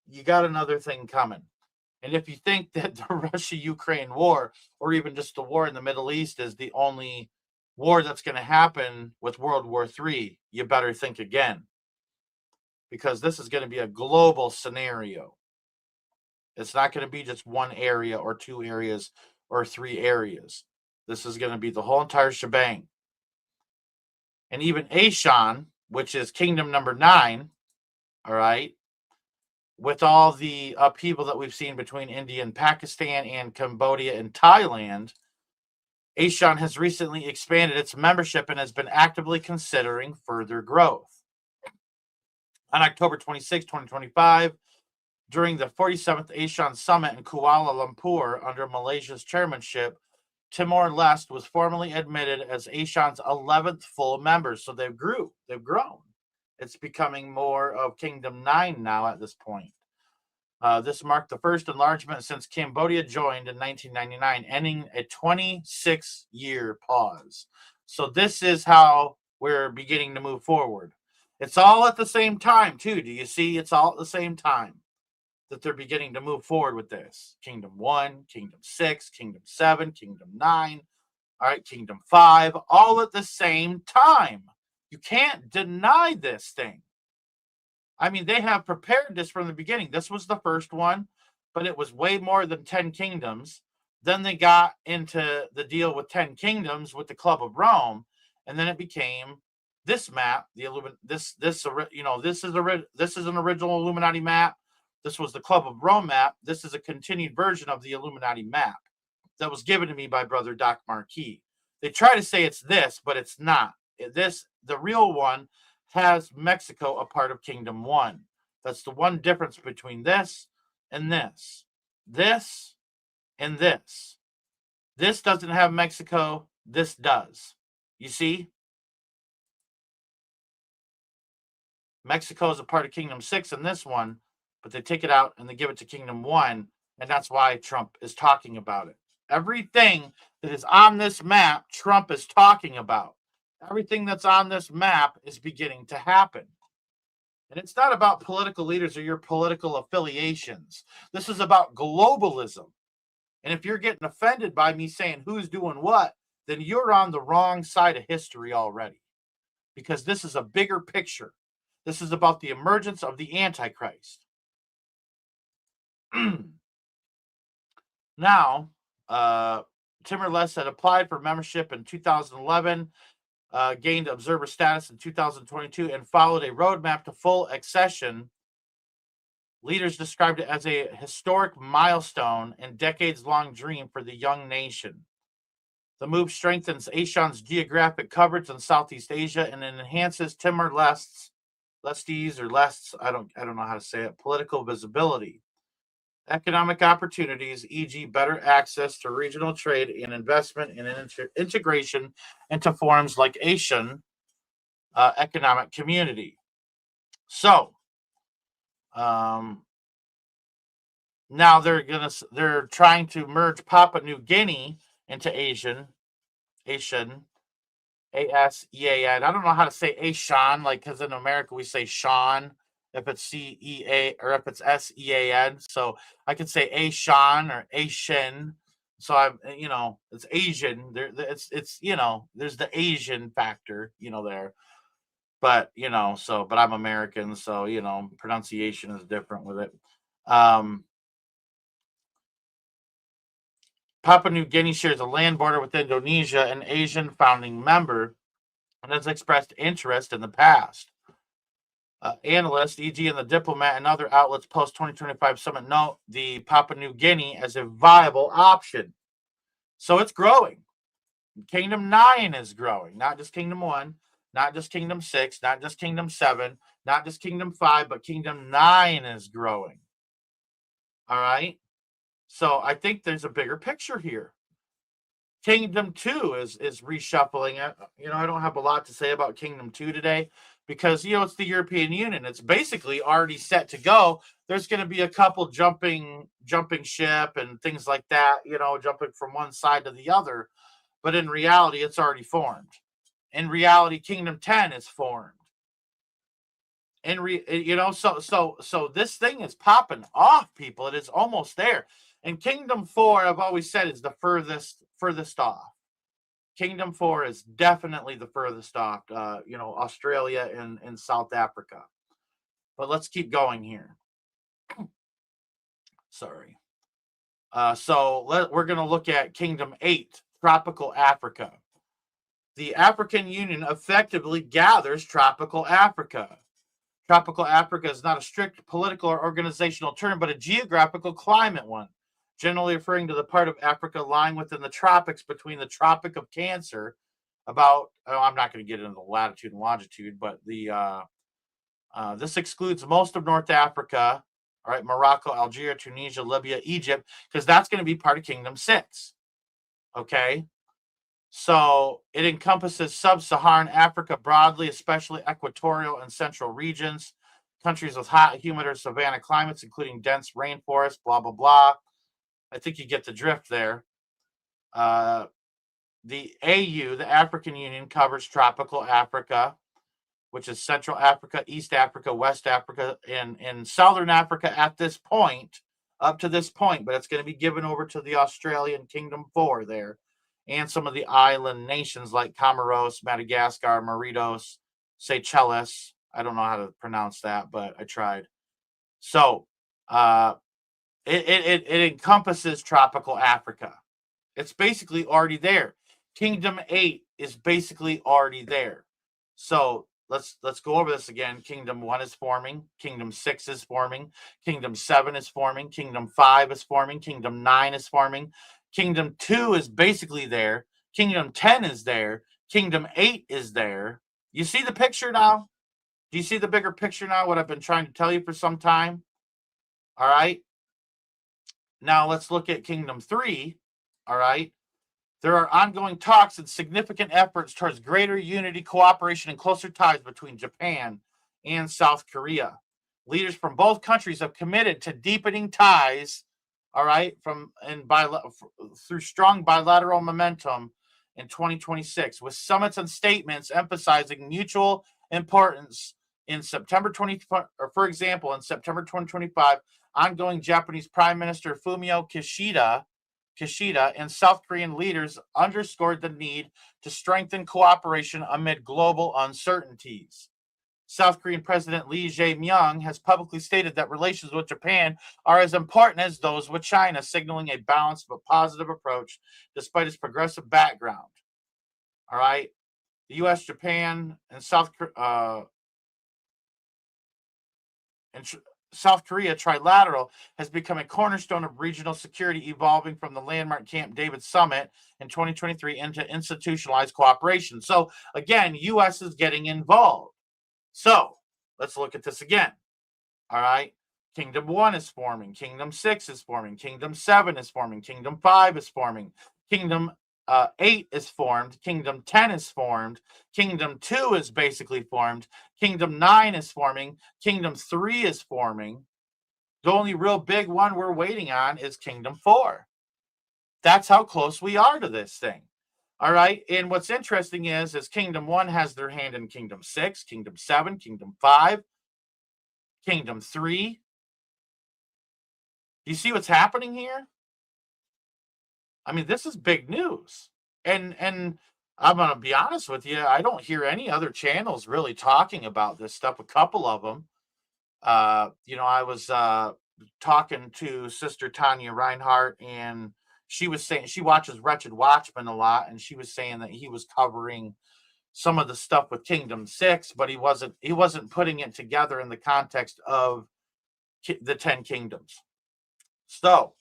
Speaker 1: you got another thing coming. And if you think that the Russia-Ukraine war, or even just the war in the Middle East, is the only war that's going to happen with World War III, you better think again. Because this is going to be a global scenario. It's not going to be just one area or two areas or three areas. This is going to be the whole entire shebang. And even Ashan, which is kingdom number 9, all right, with all the upheaval that we've seen between India and Pakistan and Cambodia and Thailand, Ashan has recently expanded its membership and has been actively considering further growth. On October 26, 2025, during the 47th Ashan Summit in Kuala Lumpur under Malaysia's chairmanship, Timor-Leste was formally admitted as Ashan's 11th full member. So they've grown. It's becoming more of Kingdom 9 now at this point. This marked the first enlargement since Cambodia joined in 1999, ending a 26-year pause. So this is how we're beginning to move forward. It's all at the same time, too. Do you see? It's all at the same time that they're beginning to move forward with this. Kingdom 1, Kingdom 6, Kingdom 7, Kingdom 9, all right, Kingdom 5, all at the same time. You can't deny this thing. I mean, they have prepared this from the beginning. This was the first one, but it was way more than 10 kingdoms. Then they got into the deal with 10 kingdoms with the Club of Rome, and then it became this map. This is an original Illuminati map. This was the Club of Rome map. This is a continued version of the Illuminati map that was given to me by Brother Doc Marquis. They try to say it's this, but it's not. The real one has Mexico a part of Kingdom 1. That's the one difference between this and this. This and this. This doesn't have Mexico. This does. You see? Mexico is a part of Kingdom 6 in this one, but they take it out and they give it to Kingdom 1, and that's why Trump is talking about it. Everything that is on this map, Trump is talking about. Everything that's on this map is beginning to happen. And it's not about political leaders or your political affiliations. This is about globalism. And if you're getting offended by me saying who's doing what, then you're on the wrong side of history already. Because this is a bigger picture. This is about the emergence of the Antichrist. Now, Timor-Leste had applied for membership in 2011, gained observer status in 2022, and followed a roadmap to full accession. Leaders described it as a historic milestone and decades-long dream for the young nation. The move strengthens ASEAN's geographic coverage in Southeast Asia and enhances Timor-Leste's I don't know how to say it, political visibility. Economic opportunities, e.g., better access to regional trade and investment and integration into forums like ASEAN Economic Community. So, now they're trying to merge Papua New Guinea into ASEAN, ASEAN. I don't know how to say ASEAN, like, because in America we say Sean if it's CEA or if it's SEAN. So I could say ASEAN or Asian. So I'm, it's Asian. It's there's the Asian factor, there. But but I'm American, so pronunciation is different with it. Papua New Guinea shares a land border with Indonesia, an Asian founding member, and has expressed interest in the past. Analysts, e.g., in the Diplomat and other outlets post 2025 summit, note the Papua New Guinea as a viable option. So it's growing. Kingdom 9 is growing, not just Kingdom 1, not just Kingdom 6, not just Kingdom 7, not just Kingdom 5, but Kingdom 9 is growing. All right? So I think there's a bigger picture here. Kingdom 2 is reshuffling. I don't have a lot to say about Kingdom 2 today because, it's the European Union. It's basically already set to go. There's going to be a couple jumping ship and things like that, jumping from one side to the other. But in reality, it's already formed. In reality, Kingdom 10 is formed. So this thing is popping off, people. It is almost there. And Kingdom 4, I've always said, is the furthest off. Kingdom 4 is definitely the furthest off, Australia and South Africa. But let's keep going here. Sorry. We're going to look at Kingdom 8, Tropical Africa. The African Union effectively gathers Tropical Africa. Tropical Africa is not a strict political or organizational term, but a geographical climate one, generally referring to the part of Africa lying within the tropics between the Tropic of Cancer, I'm not going to get into the latitude and longitude, but this excludes most of North Africa, all right, Morocco, Algeria, Tunisia, Libya, Egypt, because that's going to be part of Kingdom 6, okay? So it encompasses sub-Saharan Africa broadly, especially equatorial and central regions, countries with hot, humid, or savanna climates, including dense rainforests, blah, blah, blah. I think you get the drift there. The AU, the African Union, covers tropical Africa, which is Central Africa, East Africa, West Africa, and Southern Africa at this point, up to this point, but it's going to be given over to the Australian Kingdom 4 there, and some of the island nations like Comoros, Madagascar, Mauritius, Seychelles. I don't know how to pronounce that, but I tried. So it encompasses tropical Africa. It's basically already there. Kingdom 8 is basically already there. So let's go over this again. Kingdom 1 is forming. Kingdom 6 is forming. Kingdom 7 is forming. Kingdom 5 is forming. Kingdom 9 is forming. Kingdom 2 is basically there. Kingdom 10 is there. Kingdom 8 is there. You see the picture now? Do you see the bigger picture now, what I've been trying to tell you for some time? All right. Now let's look at Kingdom 3. All right. There are ongoing talks and significant efforts towards greater unity, cooperation, and closer ties between Japan and South Korea. Leaders from both countries have committed to deepening ties, all right, through strong bilateral momentum in 2026, with summits and statements emphasizing mutual importance In September 20, or for example, in September 2025, ongoing Japanese Prime Minister Fumio Kishida and South Korean leaders underscored the need to strengthen cooperation amid global uncertainties. South Korean President Lee Jae-myung has publicly stated that relations with Japan are as important as those with China, signaling a balanced but positive approach despite its progressive background. All right. The U.S., Japan, and South Korea trilateral has become a cornerstone of regional security, evolving from the landmark Camp David summit in 2023 into institutionalized cooperation. So again, U.S. is getting involved. So let's look at this again. All right. Kingdom 1 is forming. Kingdom 6 is forming. Kingdom 7 is forming. Kingdom 5 is forming. Kingdom 8 is formed. Kingdom 10 is formed. Kingdom 2 is basically formed. Kingdom 9 is forming. Kingdom 3 is forming. The only real big one we're waiting on is Kingdom 4. That's how close we are to this thing. All right. And what's interesting is Kingdom 1 has their hand in Kingdom 6, Kingdom 7, Kingdom 5, Kingdom 3. Do you see what's happening here? I mean, this is big news. And I'm going to be honest with you, I don't hear any other channels really talking about this stuff. A couple of them. I was talking to Sister Tanya Reinhardt, and she was saying she watches Wretched Watchmen a lot, and she was saying that he was covering some of the stuff with Kingdom 6, but he wasn't putting it together in the context of the 10 kingdoms. So,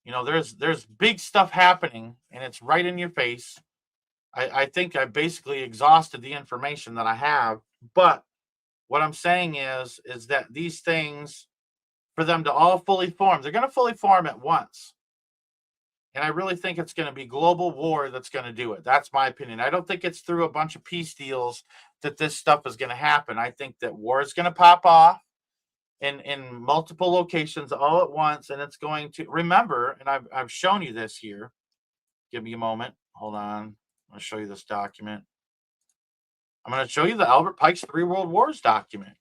Speaker 1: there's big stuff happening, and it's right in your face. I think I basically exhausted the information that I have, but what I'm saying is that these things, for them to all fully form, they're going to fully form at once. And I really think it's going to be global war that's going to do it. That's my opinion. I don't think it's through a bunch of peace deals that this stuff is going to happen. I think that war is going to pop off in multiple locations all at once, and it's going to, remember, and I've shown you this here. Give me a moment. Hold on. I'm going to show you this document. I'm going to show you the Albert Pike's 3 World Wars document.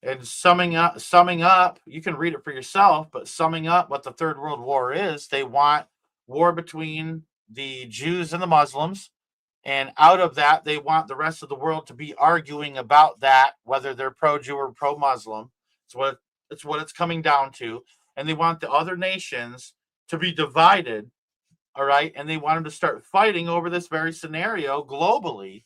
Speaker 1: And summing up, you can read it for yourself, but summing up what the Third World War is, they want war between the Jews and the Muslims. And out of that, they want the rest of the world to be arguing about that, whether they're pro-Jew or pro-Muslim. It's what it's coming down to. And they want the other nations to be divided, all right? And they want them to start fighting over this very scenario globally,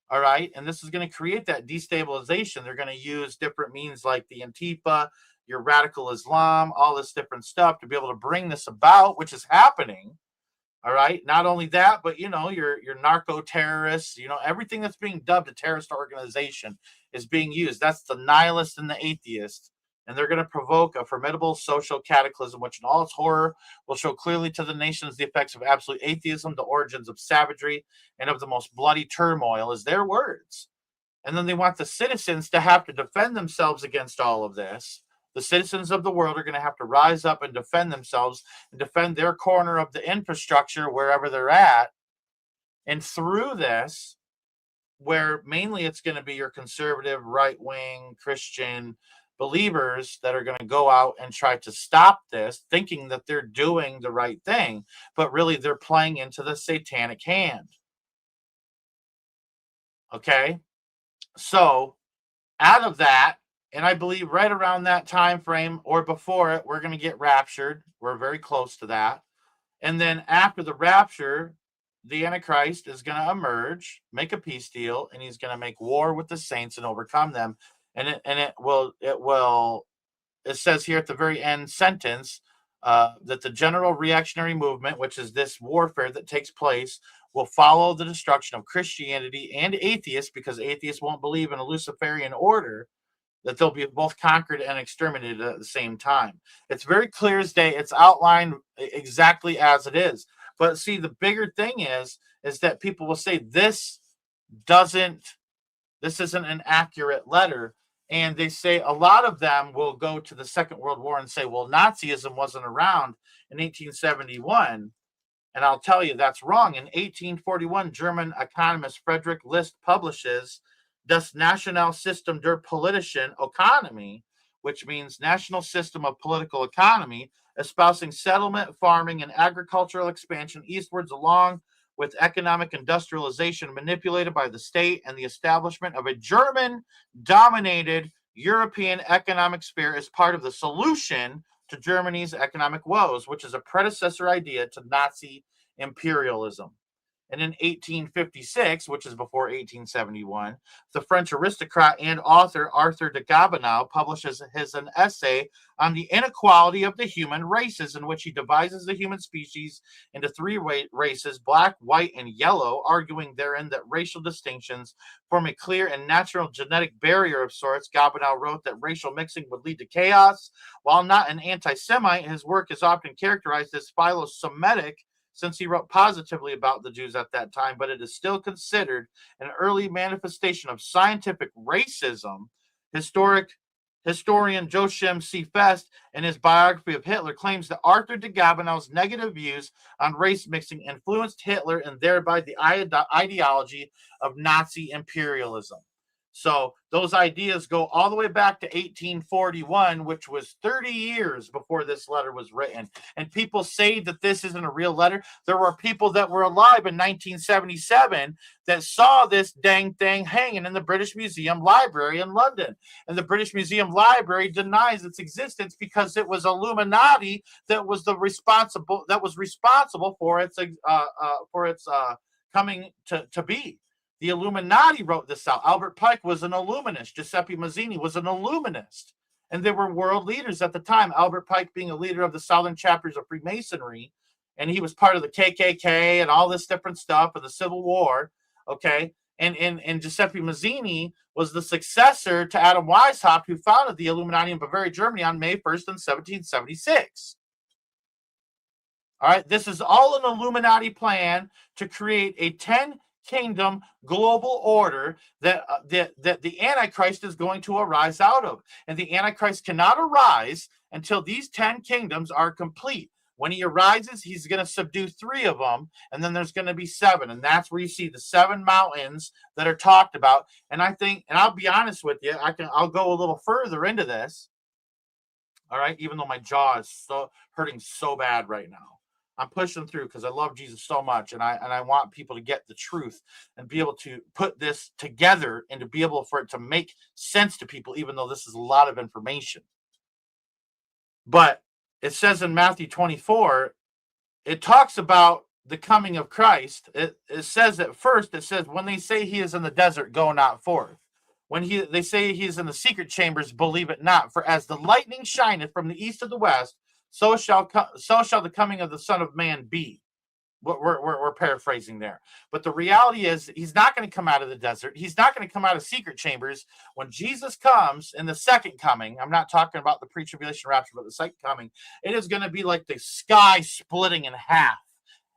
Speaker 1: all right? And this is going to create that destabilization. They're going to use different means like the Antifa, your radical Islam, all this different stuff to be able to bring this about, which is happening. All right. Not only that, but your narco terrorists, everything that's being dubbed a terrorist organization is being used. That's the nihilist and the atheist. And they're going to provoke a formidable social cataclysm, which in all its horror will show clearly to the nations the effects of absolute atheism, the origins of savagery, and of the most bloody turmoil, is their words. And then they want the citizens to have to defend themselves against all of this. The citizens of the world are going to have to rise up and defend themselves and defend their corner of the infrastructure wherever they're at. And through this, where mainly it's going to be your conservative, right-wing, Christian believers that are going to go out and try to stop this, thinking that they're doing the right thing, but really they're playing into the satanic hand. Okay? So, out of that, and I believe right around that time frame or before it, we're going to get raptured. We're very close to that. And then after the rapture, the Antichrist is going to emerge, make a peace deal, and he's going to make war with the saints and overcome them. And it says here at the very end sentence that the general reactionary movement, which is this warfare that takes place, will follow the destruction of Christianity and atheists, because atheists won't believe in a Luciferian order, that they'll be both conquered and exterminated at the same time. It's very clear as day. It's outlined exactly as it is. But see, the bigger thing is that people will say this isn't an accurate letter. And they say a lot of them will go to the Second World War and say, well, Nazism wasn't around in 1871. And I'll tell you that's wrong. In 1841, German economist Friedrich List publishes Das Nationalsystem der politischen Ökonomie, which means National System of Political Economy, espousing settlement, farming, and agricultural expansion eastwards along with economic industrialization manipulated by the state and the establishment of a German-dominated European economic sphere as part of the solution to Germany's economic woes, which is a predecessor idea to Nazi imperialism. And in 1856, which is before 1871, the French aristocrat and author Arthur de Gobineau publishes an essay on the inequality of the human races, in which he divides the human species into three races, black, white, and yellow, arguing therein that racial distinctions form a clear and natural genetic barrier of sorts. Gobineau wrote that racial mixing would lead to chaos. While not an anti-Semite, his work is often characterized as philo-Semitic, since he wrote positively about the Jews at that time, but it is still considered an early manifestation of scientific racism. Historian Joachim C. Fest, in his biography of Hitler, claims that Arthur de Gobineau's negative views on race mixing influenced Hitler and thereby the ideology of Nazi imperialism. So those ideas go all the way back to 1841, which was 30 years before this letter was written. And people say that this isn't a real letter. There were people that were alive in 1977 that saw this dang thing hanging in the British Museum Library in London. And the British Museum Library denies its existence because it was Illuminati that was responsible for its coming to be. The Illuminati wrote this out. Albert Pike was an Illuminist. Giuseppe Mazzini was an Illuminist. And they were world leaders at the time. Albert Pike being a leader of the Southern chapters of Freemasonry. And he was part of the KKK and all this different stuff of the Civil War. Okay. And Giuseppe Mazzini was the successor to Adam Weishaupt, who founded the Illuminati in Bavaria, Germany on May 1st in 1776. All right. This is all an Illuminati plan to create a 10-kingdom global order that the Antichrist is going to arise out of. And the Antichrist cannot arise until these 10 kingdoms are complete. When he arises, he's going to subdue 3 of them, and then there's going to be 7. And that's where you see the 7 mountains that are talked about. And I think, and I'll be honest with you, I'll go a little further into this. All right, even though my jaw is so hurting so bad right now. I'm pushing through because I love Jesus so much, and I want people to get the truth and be able to put this together and to be able for it to make sense to people, even though this is a lot of information. But it says in Matthew 24, it talks about the coming of Christ. It says at first, it says, when they say he is in the desert, go not forth. When they say he is in the secret chambers, believe it not. For as the lightning shineth from the east to the west, so shall the coming of the Son of Man be. We're paraphrasing there. But the reality is he's not going to come out of the desert. He's not going to come out of secret chambers. When Jesus comes in the second coming, I'm not talking about the pre-tribulation rapture, but the second coming, it is going to be like the sky splitting in half.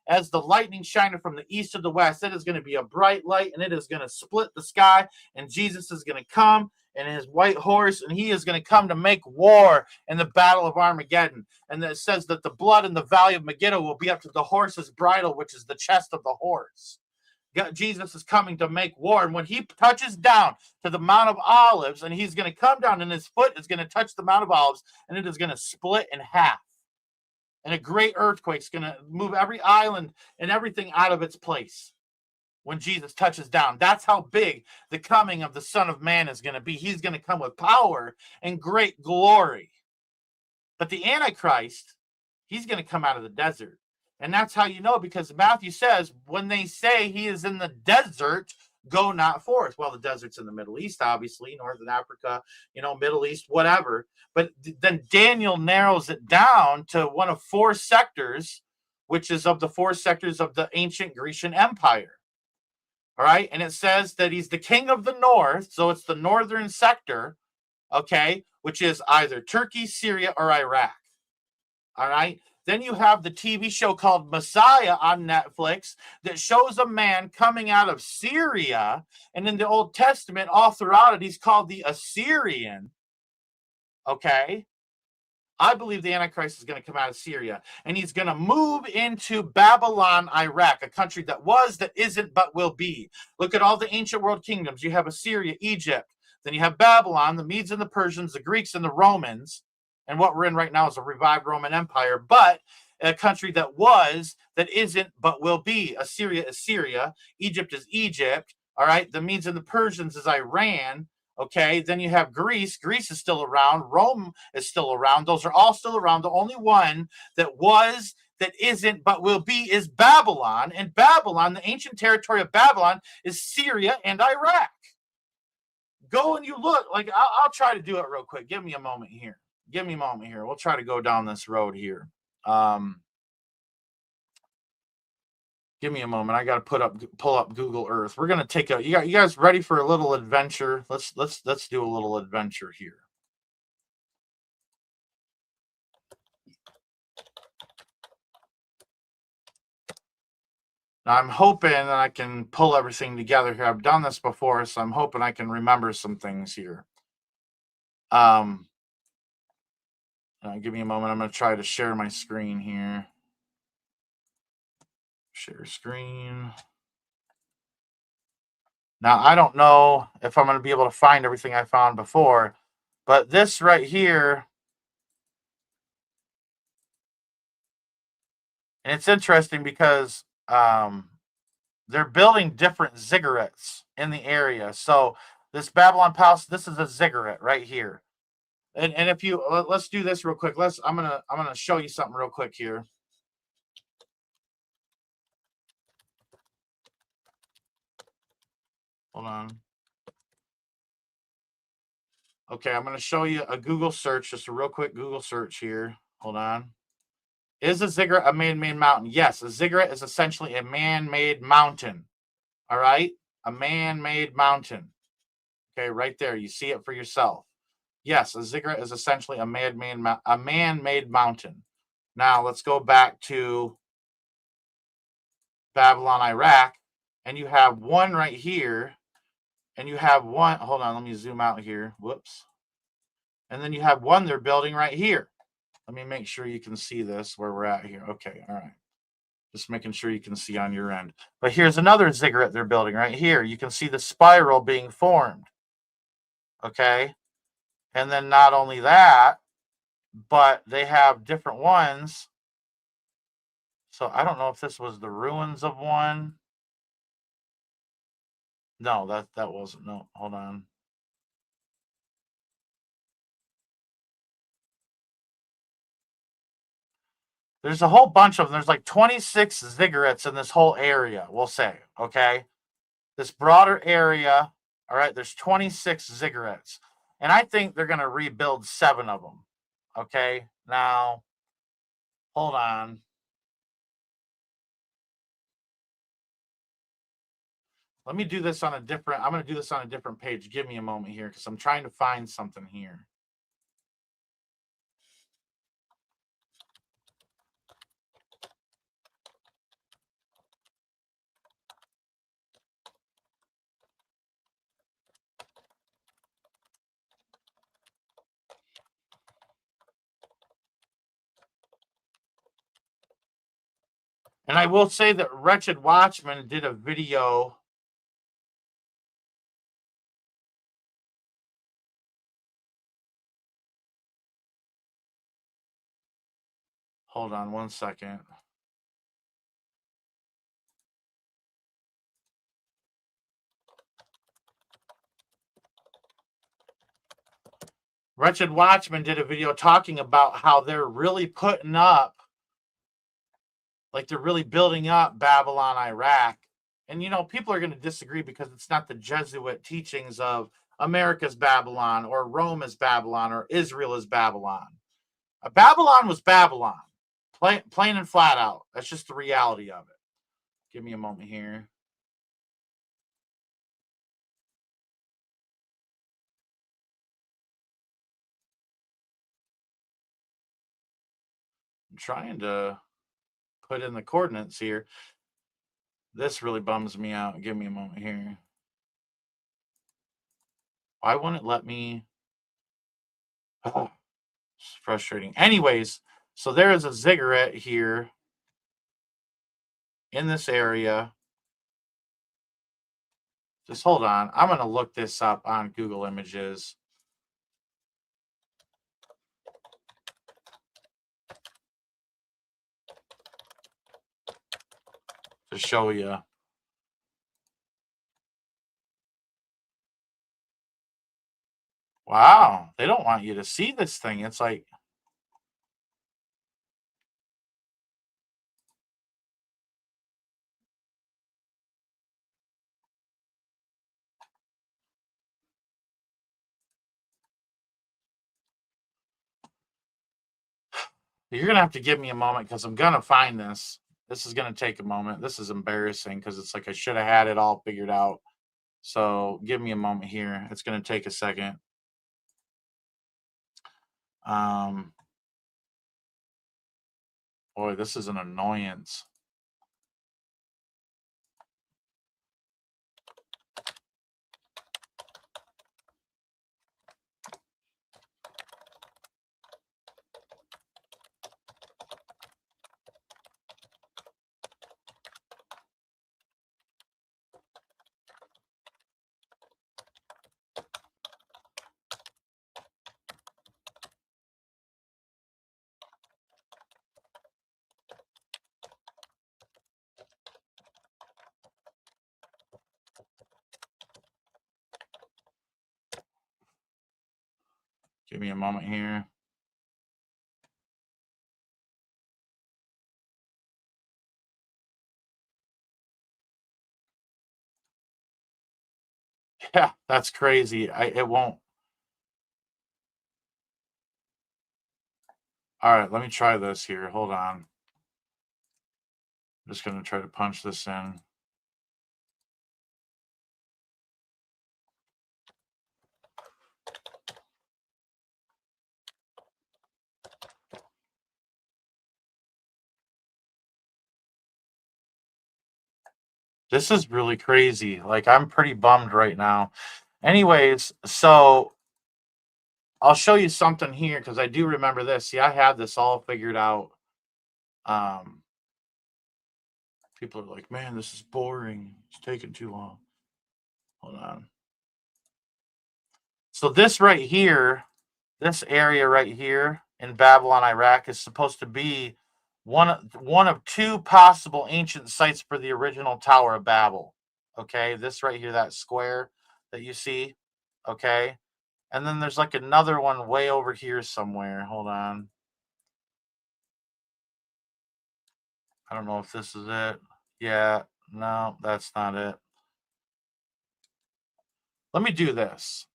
Speaker 1: As the lightning shineth from the east to the west, it is going to be a bright light, and it is going to split the sky, and Jesus is going to come and his white horse, and he is going to come to make war in the battle of Armageddon. And it says that the blood in the valley of Megiddo will be up to the horse's bridle, which is the chest of the horse. Jesus is coming to make war. And when he touches down to the Mount of Olives, and he's going to come down, and his foot is going to touch the Mount of Olives, and it is going to split in half. And a great earthquake is going to move every island and everything out of its place when Jesus touches down. That's how big the coming of the Son of Man is going to be. He's going to come with power and great glory. But the Antichrist, he's going to come out of the desert. And that's how you know, because Matthew says, when they say he is in the desert, go not forth. Well, the desert's in the Middle East, obviously, Northern Africa, Middle East, whatever. But then Daniel narrows it down to one of 4 sectors, which is of the 4 sectors of the ancient Grecian Empire. All right. And it says that he's the king of the north. So it's the northern sector, okay, which is either Turkey, Syria, or Iraq. All right. Then you have the TV show called Messiah on Netflix that shows a man coming out of Syria. And in the Old Testament, all throughout it, he's called the Assyrian. Okay. I believe the Antichrist is going to come out of Syria, and he's going to move into Babylon, Iraq, a country that was, that isn't, but will be. Look at all the ancient world kingdoms. You have Assyria, Egypt, then you have Babylon, the Medes and the Persians, the Greeks and the Romans, and what we're in right now is a revived Roman Empire, but a country that was, that isn't, but will be. Assyria is Syria, Egypt is Egypt, all right? The Medes and the Persians is Iran, okay? Then you have Greece. Greece is still around. Rome is still around. Those are all still around. The only one that was, that isn't, but will be is Babylon. And Babylon, the ancient territory of Babylon, is Syria and Iraq. Go and you look. Like, I'll try to do it real quick. Give me a moment here. Give me a moment here. We'll try to go down this road here. Give me a moment. I got to pull up Google Earth. We're gonna take a. You guys ready for a little adventure? Let's do a little adventure here. Now I'm hoping that I can pull everything together here. I've done this before, so I'm hoping I can remember some things here. Give me a moment. I'm going to try to share my screen here. Share screen. Now, I don't know if I'm going to be able to find everything I found before, but this right here, and it's interesting because they're building different ziggurats in the area. So this Babylon Palace, this is a ziggurat right here. And if you let's do this real quick. I'm gonna show you something real quick here. Hold on. Okay, I'm gonna show you a Google search, just a real quick Google search here. Hold on. Is a ziggurat a man-made mountain? Yes, a ziggurat is essentially a man-made mountain. All right, a man-made mountain. Okay, right there, you see it for yourself. Yes, a ziggurat is essentially a man-made mountain. Now let's go back to Babylon, Iraq, and you have one right here, and you have one. Hold on, let me zoom out here. Whoops. And then you have one they're building right here. Let me make sure you can see this where we're at here. Okay, all right. Just making sure you can see on your end. But here's another ziggurat they're building right here. You can see the spiral being formed. Okay. And then not only that, but they have different ones. So I don't know if this was the ruins of one. No, that wasn't. No, hold on. There's a whole bunch of them. There's like 26 ziggurats in this whole area, we'll say. Okay. This broader area. All right. There's 26 ziggurats. And I think they're going to rebuild 7 of them. Okay. Now, hold on. Let me do this on a different. I'm going to do this on a different page. Give me a moment here because I'm trying to find something here. And I will say that Wretched Watchman did a video. Hold on one second. Wretched Watchman did a video talking about how they're really putting up, like they're really building up Babylon, Iraq. And, people are going to disagree because it's not the Jesuit teachings of America's Babylon or Rome is Babylon or Israel is Babylon. Babylon was Babylon, plain and flat out. That's just the reality of it. Give me a moment here. I'm trying to put in the coordinates here. This really bums me out. Give me a moment here. Why won't it let me? Oh. It's frustrating. Anyways, so there is a ziggurat here in this area. Just hold on. I'm going to look this up on Google Images. To show you. Wow. They don't want you to see this thing. It's like, you're going to have to give me a moment because I'm going to find this. This is going to take a moment. This is embarrassing because it's like I should have had it all figured out. So give me a moment here. It's going to take a second. Boy, this is an annoyance. Give me a moment here. Yeah, that's crazy. It won't. All right, let me try this here. Hold on. I'm just going to try to punch this in. This is really crazy. Like, I'm pretty bummed right now. Anyways, so I'll show you something here because I do remember this. See, I had this all figured out. People are like, man, this is boring. It's taking too long. Hold on. So this right here, this area right here in Babylon, Iraq, is supposed to be one of two possible ancient sites for the original Tower of Babel. Okay, this right here, that square that you see. Okay, and then there's like another one way over here somewhere. Hold on. I don't know if this is it. Yeah, no, that's not it. Let me do this.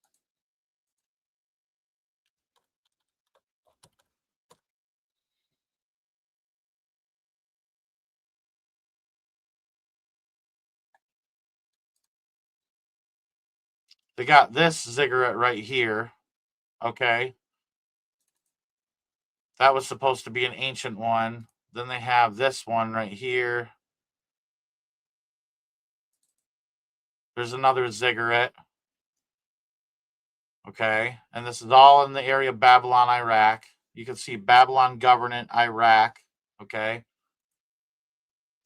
Speaker 1: They got this ziggurat right here. Okay. That was supposed to be an ancient one. Then they have this one right here. There's another ziggurat. Okay. And this is all in the area of Babylon, Iraq. You can see Babylon Governorate, Iraq. Okay.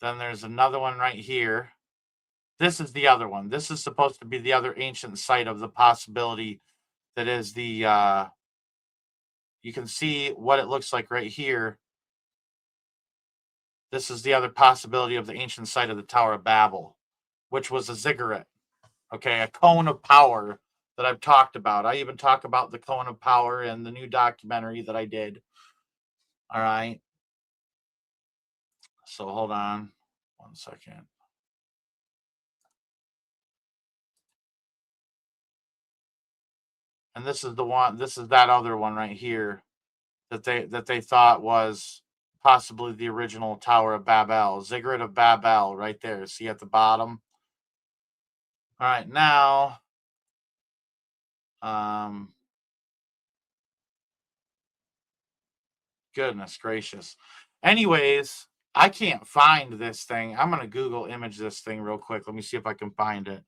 Speaker 1: Then there's another one right here. This is the other one. This is supposed to be the other ancient site of the possibility that is the you can see what it looks like right here. This is the other possibility of the ancient site of the Tower of Babel, which was a ziggurat. Okay, a cone of power that I've talked about. I even talk about the cone of power in the new documentary that I did. All right. So hold on 1 second. And this is the one, this is that other one right here that they thought was possibly the original Tower of Babel, Ziggurat of Babel, right there. See at the bottom. All right, now, goodness gracious. Anyways, I can't find this thing. I'm gonna Google image this thing real quick. Let me see if I can find it.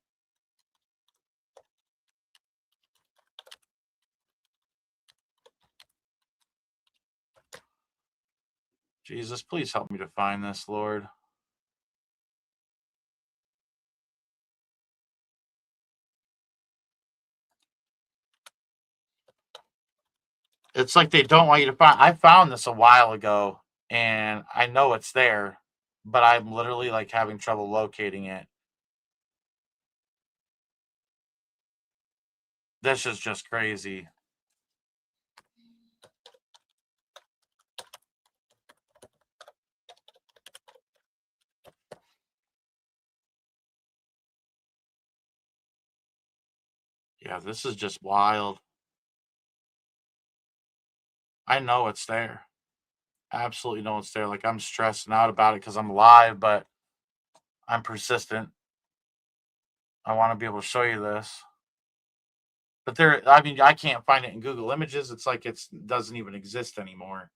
Speaker 1: Jesus, please help me to find this, Lord. It's like they don't want you to find. I found this a while ago, and I know it's there, but I'm literally like having trouble locating it. This is just crazy. Yeah, this is just wild. I know it's there. Absolutely know it's there. Like, I'm stressing out about it because I'm live, but I'm persistent. I want to be able to show you this. But there, I mean, I can't find it in Google Images. It's like it doesn't even exist anymore.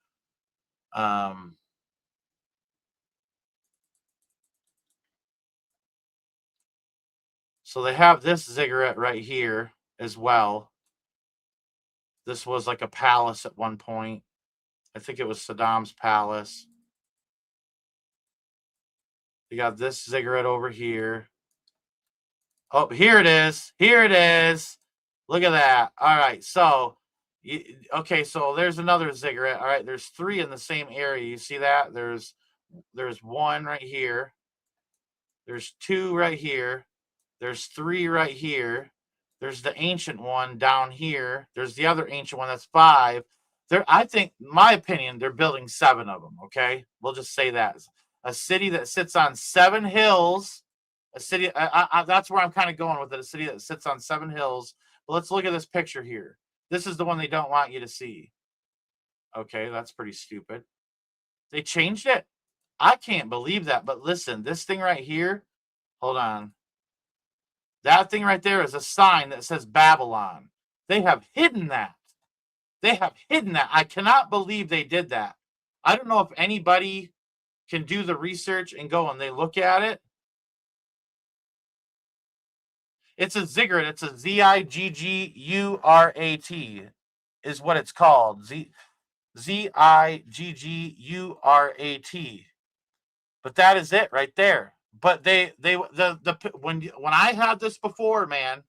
Speaker 1: So they have this ziggurat right here as well. This was like a palace at one point. I think it was Saddam's palace. You got this ziggurat over here. Oh, here it is. Here it is. Look at that. All right. So, okay. So there's another ziggurat. All right. There's 3 in the same area. You see that? There's 1 right here. There's 2 right here. There's 3 right here. There's the ancient one down here. There's the other ancient one. That's 5. I think, my opinion, they're building 7 of them. Okay. We'll just say that. A city that sits on 7 hills. A city, that's where I'm kind of going with it. A city that sits on 7 hills. But let's look at this picture here. This is the one they don't want you to see. Okay, that's pretty stupid. They changed it. I can't believe that. But listen, this thing right here, hold on. That thing right there is a sign that says Babylon. They have hidden that. They have hidden that. I cannot believe they did that. I don't know if anybody can do the research and go and they look at it. It's a ziggurat. It's a Ziggurat is what it's called. Ziggurat. But that is it right there. But when I had this before, man,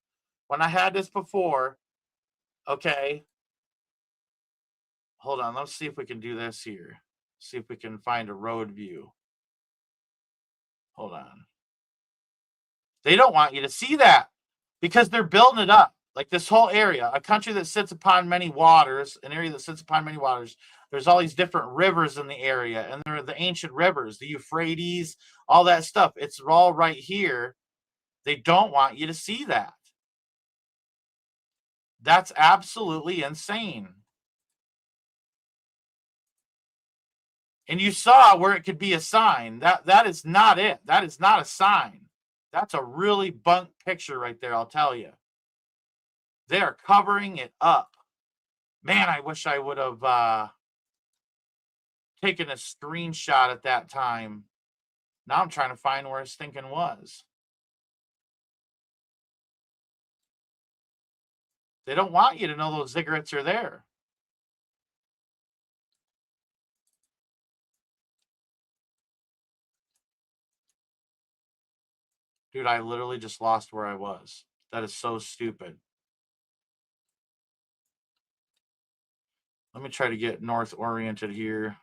Speaker 1: okay. Hold on, let's see if we can do this here. See if we can find a road view. Hold on. They don't want you to see that because they're building it up. Like this whole area, a country that sits upon many waters, an area that sits upon many waters. There's all these different rivers in the area, and there are the ancient rivers, the Euphrates, all that stuff. It's all right here. They don't want you to see that. That's absolutely insane. And you saw where it could be a sign. That is not it. That is not a sign. That's a really bunk picture right there, I'll tell you. They are covering it up. Man, I wish I would have taken a screenshot at that time. Now I'm trying to find where his thinking was. They don't want you to know those ziggurats are there. Dude, I literally just lost where I was. That is so stupid. Let me try to get north oriented here.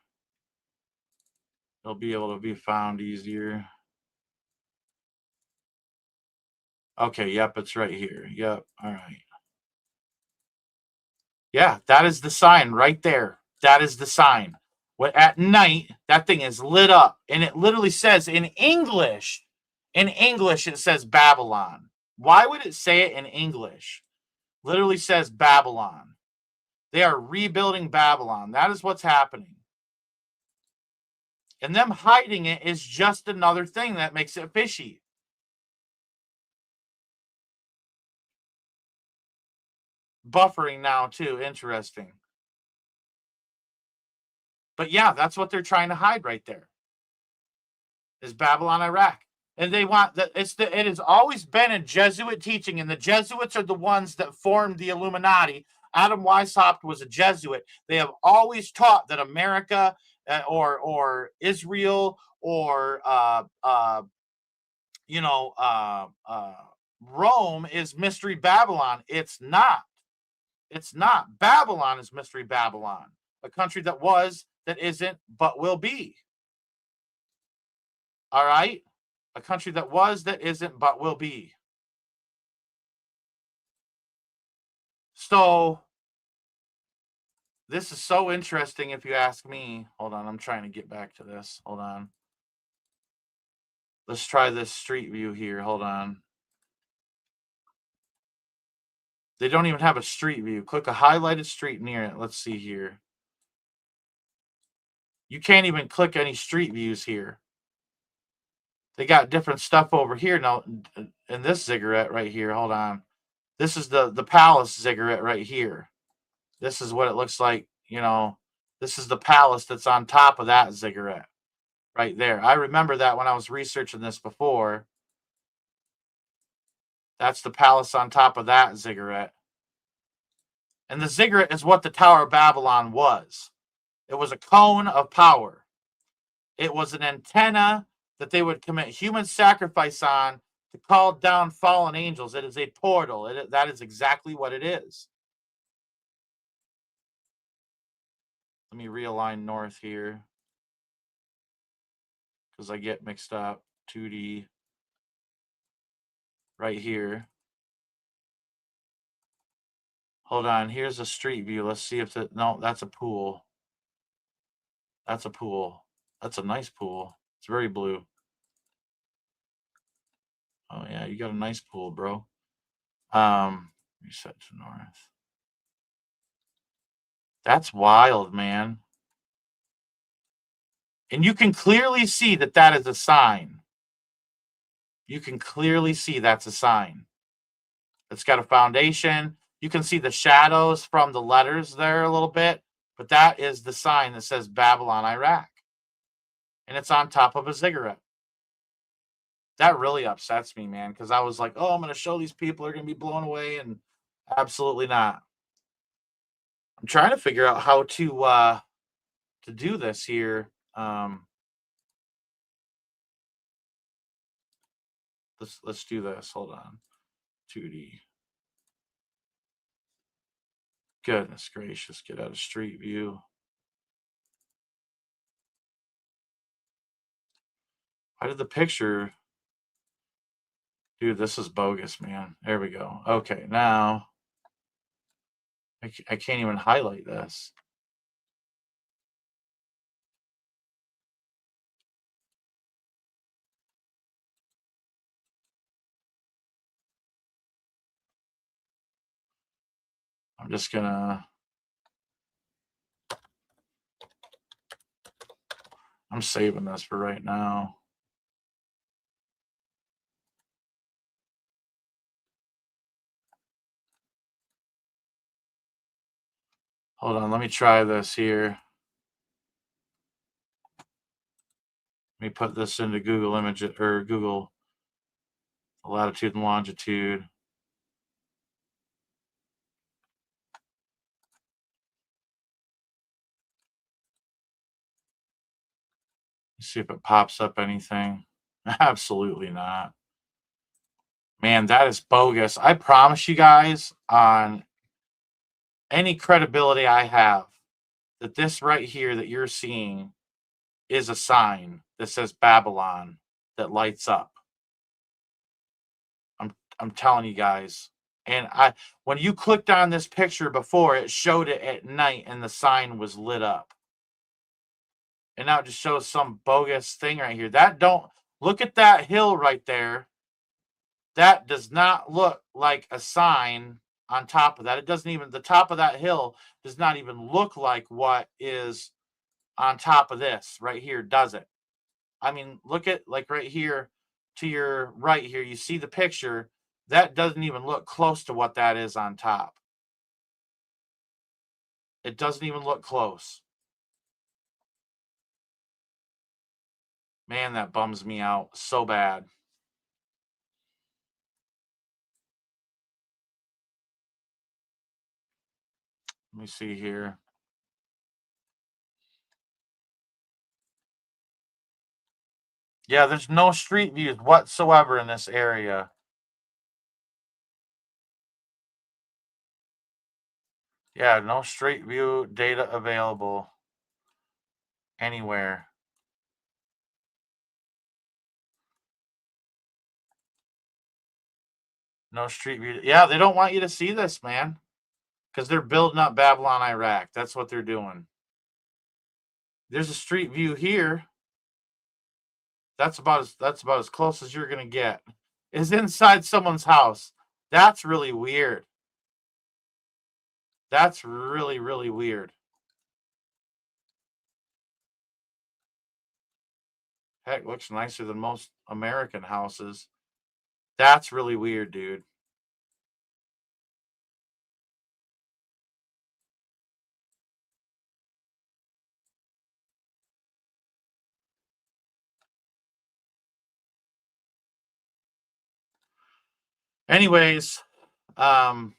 Speaker 1: They'll be able to be found easier. Okay, yep, it's right here. Yep, all right. Yeah, that is the sign right there. That is the sign. At night, that thing is lit up, and it literally says in English, it says Babylon. Why would it say it in English? Literally says Babylon. They are rebuilding Babylon. That is what's happening. And them hiding it is just another thing that makes it fishy. Buffering now too. Interesting. But yeah, that's what they're trying to hide right there. Is Babylon, Iraq. And they want that. It has always been a Jesuit teaching, and the Jesuits are the ones that formed the Illuminati. Adam Weishaupt was a Jesuit. They have always taught that America or Israel or you know, Rome is Mystery Babylon. It's not. It's not. Babylon is Mystery Babylon, a country that was, that isn't, but will be. All right? A country that was, that isn't, but will be. So, this is so interesting if you ask me. Hold on, I'm trying to get back to this. Hold on. Let's try this street view here. Hold on. They don't even have a street view. Click a highlighted street near it. Let's see here. You can't even click any street views here. They got different stuff over here now. In this ziggurat right here, hold on. This is the palace ziggurat right here. This is what it looks like. You know, this is the palace that's on top of that ziggurat right there. I remember that when I was researching this before. That's the palace on top of that ziggurat. And the ziggurat is what the Tower of Babylon was. It was a cone of power. It was an antenna that they would commit human sacrifice on to call down fallen angels. It is a portal. That is exactly what it is. Let me realign north here because I get mixed up. 2D right here. Hold on. Here's a street view. Let's see if the, no, that's a pool. That's a pool. That's a nice pool. It's very blue. Oh yeah, you got a nice pool, bro. Reset to north. That's wild, man. And you can clearly see that that is a sign. You can clearly see that's a sign. It's got a foundation. You can see the shadows from the letters there a little bit, but that is the sign that says Babylon, Iraq. And it's on top of a ziggurat. That really upsets me, man, because I was like, oh, I'm going to show these people are going to be blown away, and absolutely not. I'm trying to figure out how to do this here. Let's do this. Hold on. 2D. Goodness gracious, get out of street view. Why did the picture? Dude, this is bogus, man. There we go. Okay, now I can't even highlight this. I'm just gonna. I'm saving this for right now. Hold on, let me try this here. Let me put this into Google Image or Google latitude and longitude. Let's see if it pops up anything. Absolutely not. Man, that is bogus. I promise you guys, on any credibility I have, that this right here that you're seeing is a sign that says Babylon that lights up. I'm telling you guys. And when you clicked on this picture before, it showed it at night and the sign was lit up. And now it just shows some bogus thing right here. That don't look at that hill right there. That does not look like a sign on top of that. It doesn't even, the top of that hill does not even look like what is on top of this right here, does it? I mean, look at like right here to your right here. You see the picture. That doesn't even look close to what that is on top. It doesn't even look close. Man, that bums me out so bad. Let me see here. Yeah, there's no street views whatsoever in this area. Yeah, no street view data available anywhere. No street view. Yeah, they don't want you to see this, man. Because they're building up Babylon, Iraq. That's what they're doing. There's a street view here. That's about as close as you're gonna get. Is inside someone's house. That's really weird. That's really, really weird. Heck, looks nicer than most American houses. That's really weird, dude. Anyways, that's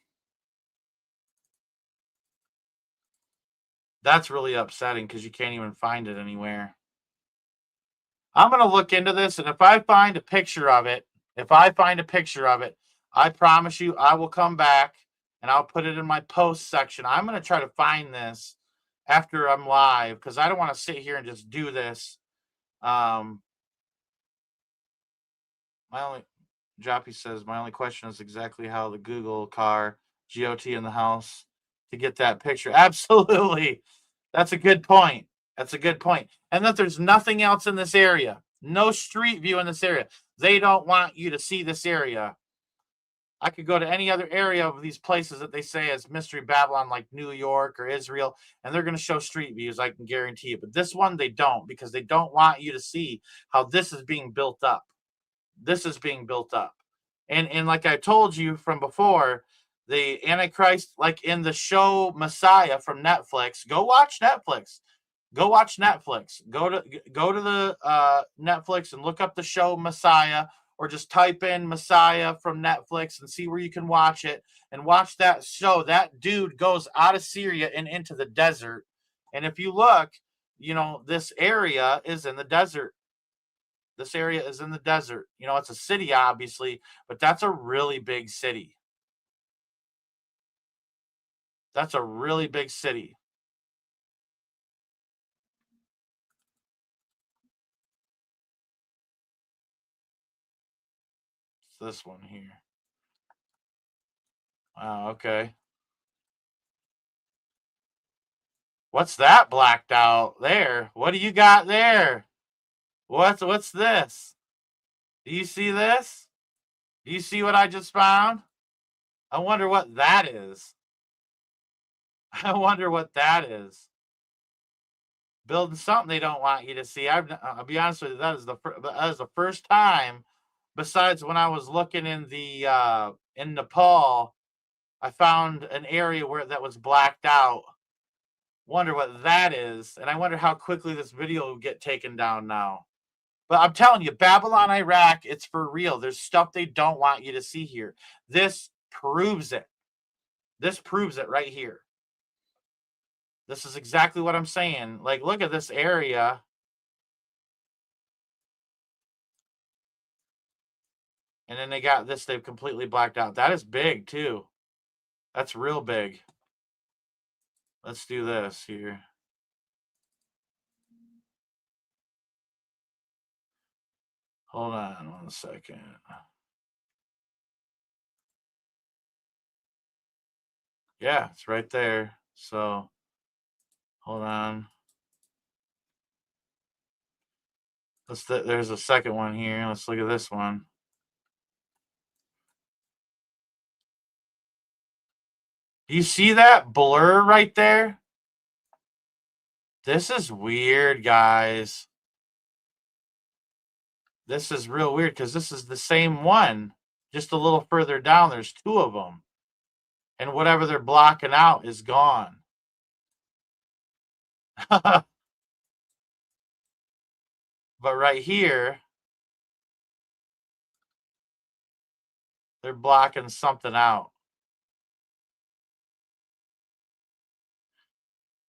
Speaker 1: really upsetting because you can't even find it anywhere. I'm gonna look into this, and if I find a picture of it, I promise you I will come back and I'll put it in my post section. I'm gonna try to find this after I'm live because I don't want to sit here and just do this. Um, my only Joppy says my only question is exactly how the Google car GOT in the house to get that picture. Absolutely, that's a good point. That's a good point. And that there's nothing else in this area. No street view in this area. They don't want you to see this area. I could go to any other area of these places that they say as Mystery Babylon, like New York or Israel, and they're going to show street views, I can guarantee you. But this one, they don't, because they don't want you to see how this is being built up. This is being built up. And like I told you from before, the Antichrist, like in the show Messiah from Netflix, go watch Netflix. Go watch Netflix. Go to the Netflix and look up the show Messiah, or just type in Messiah from Netflix and see where you can watch it and watch that show. That dude goes out of Syria and into the desert. And if you look, this area is in the desert. This area is in the desert. It's a city, obviously, but that's a really big city. That's a really big city. It's this one here. Oh, okay. What's that blacked out there? What do you got there? What's this? Do you see this? Do you see what I just found? I wonder what that is. I wonder what that is. Building something they don't want you to see. I'll be honest with you. That is the first time. Besides, when I was looking in Nepal, I found an area where that was blacked out. Wonder what that is, and I wonder how quickly this video will get taken down now. But I'm telling you, Babylon, Iraq, it's for real. There's stuff they don't want you to see here. This proves it. This proves it right here. This is exactly what I'm saying. Like, look at this area. And then they got this, they've completely blacked out. That is big, too. That's real big. Let's do this here. Hold on 1 second. Yeah, it's right there. So, hold on. There's a second one here. Let's look at this one. Do you see that blur right there? This is weird, guys. This is real weird because this is the same one, just a little further down. There's two of them. And whatever they're blocking out is gone. But right here, they're blocking something out.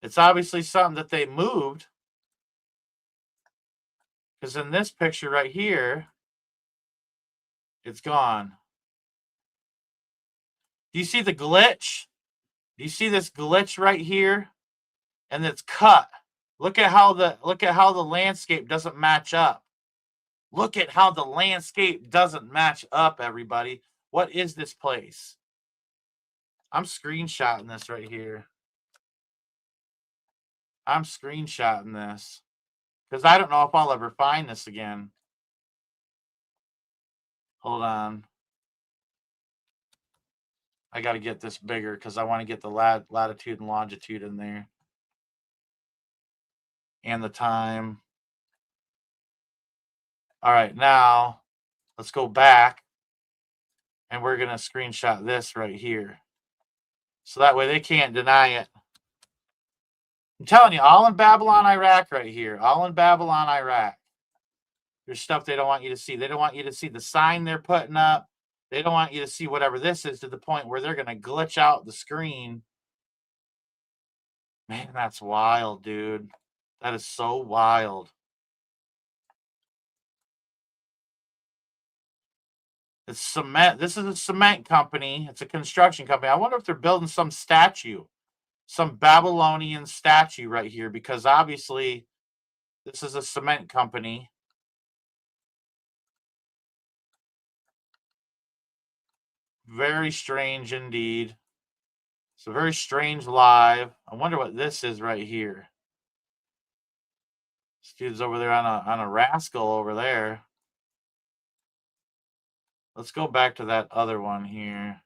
Speaker 1: It's obviously something that they moved, Because in this picture right here, it's gone. Do you see the glitch? Do you see this glitch right here? And it's cut. Look at how the landscape doesn't match up. Look at how the landscape doesn't match up, everybody. What is this place? I'm screenshotting this right here. I'm screenshotting this because I don't know if I'll ever find this again. Hold on. I got to get this bigger because I want to get the latitude and longitude in there. And the time. All right, now let's go back. And we're going to screenshot this right here. So that way they can't deny it. I'm telling you, all in Babylon, Iraq right here. All in Babylon, Iraq. There's stuff they don't want you to see. They don't want you to see the sign they're putting up. They don't want you to see whatever this is to the point where they're going to glitch out the screen. Man, that's wild, dude. That is so wild. It's cement. This is a cement company. It's a construction company. I wonder if they're building some statue, some Babylonian statue right here, because obviously this is a cement company. Very strange indeed. It's a very strange live. I wonder what this is right here. This dude's over there on a rascal over there. Let's go back to that other one here.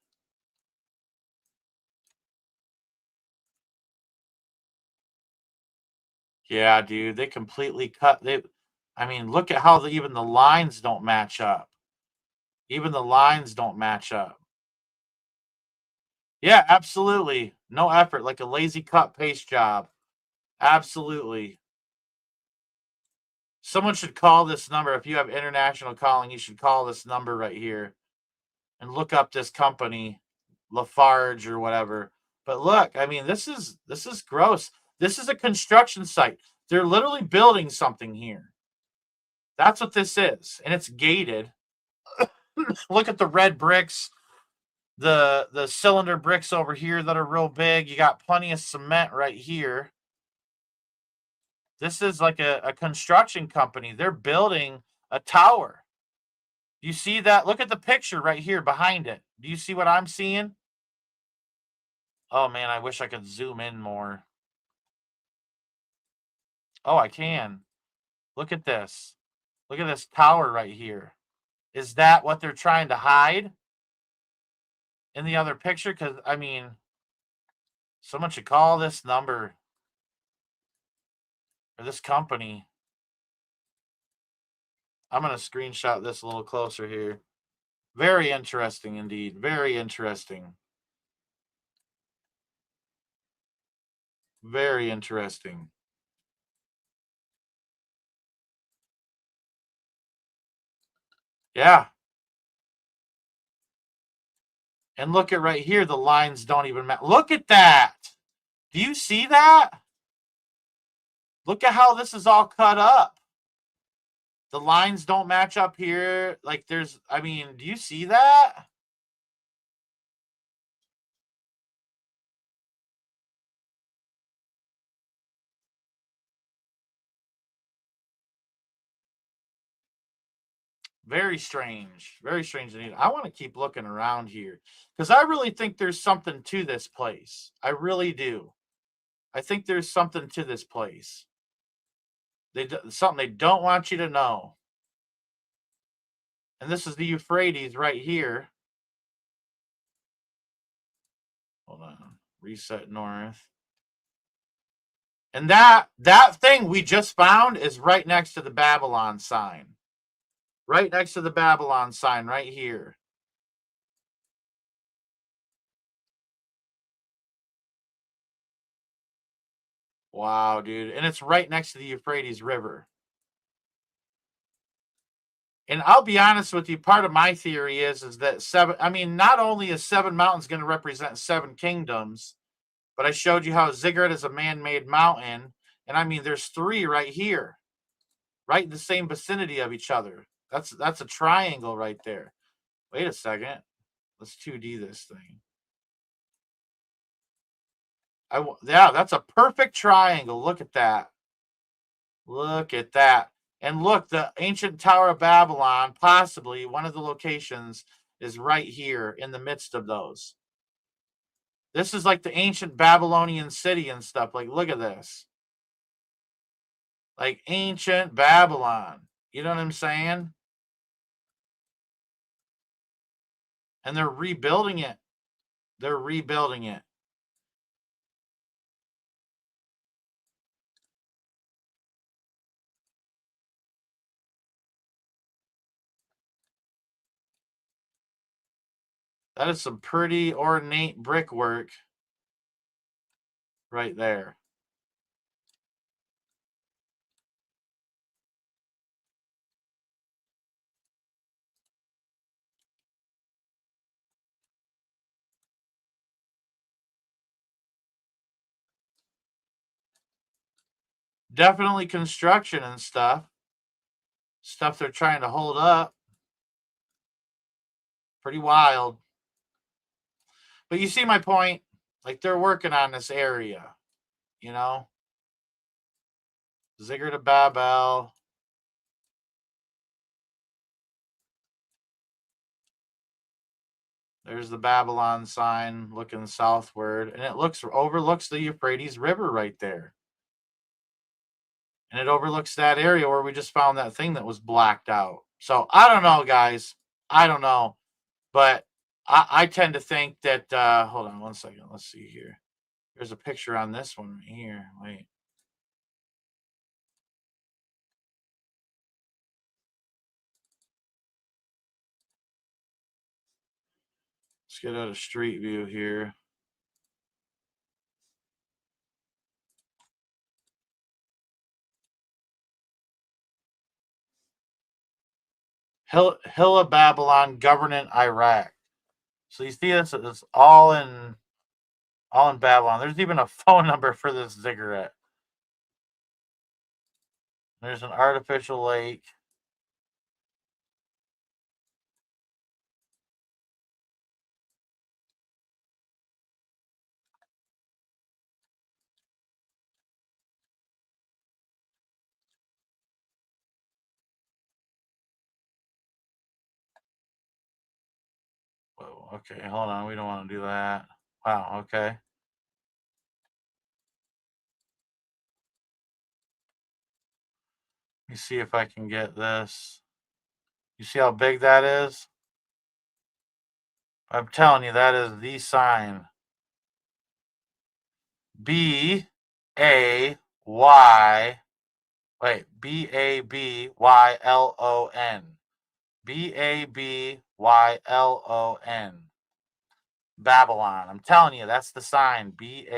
Speaker 1: Yeah, dude, they completely cut. I mean, look at how even the lines don't match up. Even the lines don't match up. Yeah, absolutely. No effort, like a lazy cut paste job. Absolutely. Someone should call this number. If you have international calling, you should call this number right here and look up this company, Lafarge or whatever. But look, I mean, this is gross. This is a construction site. They're literally building something here. That's what this is, and it's gated. Look at the red bricks, the cylinder bricks over here that are real big. You got plenty of cement right here. This is like a construction company. They're building a tower. You see that? Look at the picture right here behind it. Do you see what I'm seeing? Oh, man, I wish I could zoom in more. Oh, I can. Look at this. Look at this tower right here. Is that what they're trying to hide in the other picture? Because, I mean, someone should call this number or this company. I'm going to screenshot this a little closer here. Very interesting indeed. Very interesting. Very interesting. Yeah. And look at right here. The lines don't even match. Look at that. Do you see that? Look at how this is all cut up. The lines don't match up here. Like there's, I mean, do you see that? Very strange. Very strange. I want to keep looking around here because I really think there's something to this place. I really do. I think there's something to this place. Something they don't want you to know. And this is the Euphrates right here. Hold on. Reset north. And that thing we just found is right next to the Babylon sign. Right next to the Babylon sign right here. Wow, dude. And it's right next to the Euphrates River. And I'll be honest with you, part of my theory is that not only is Seven Mountains going to represent seven kingdoms, but I showed you how Ziggurat is a man-made mountain. And I mean, there's three right here. right in the same vicinity of each other. That's a triangle right there. Wait a second. Let's 2D this thing. Yeah, that's a perfect triangle. Look at that. Look at that. And look, the ancient Tower of Babylon, possibly one of the locations, is right here in the midst of those. This is like the ancient Babylonian city and stuff. Like, look at this. Like ancient Babylon. You know what I'm saying? And they're rebuilding it. They're rebuilding it. That is some pretty ornate brickwork right there. Definitely construction and stuff. Stuff they're trying to hold up. Pretty wild. But you see my point? Like, they're working on this area, you know? Ziggurat of Babel. There's the Babylon sign looking southward, and it overlooks the Euphrates River right there. And it overlooks that area where we just found that thing that was blacked out. So I don't know, guys. I don't know. But I tend to think that, hold on one second. Let's see here. There's a picture on this one right here. Wait. Let's get out of street view here. Hill of Babylon, government Iraq. So you see this, it's all in Babylon. There's even a phone number for this ziggurat. There's an artificial lake. Whoa, okay, hold on. We don't want to do that. Wow, okay. Let me see if I can get this. You see how big that is? I'm telling you, that is the sign. B-A-Y. Wait, B-A-B-Y-L-O-N. B-A-B-Y-L-O-N. Babylon. I'm telling you, that's the sign. B-A-B-Y-L-O-N.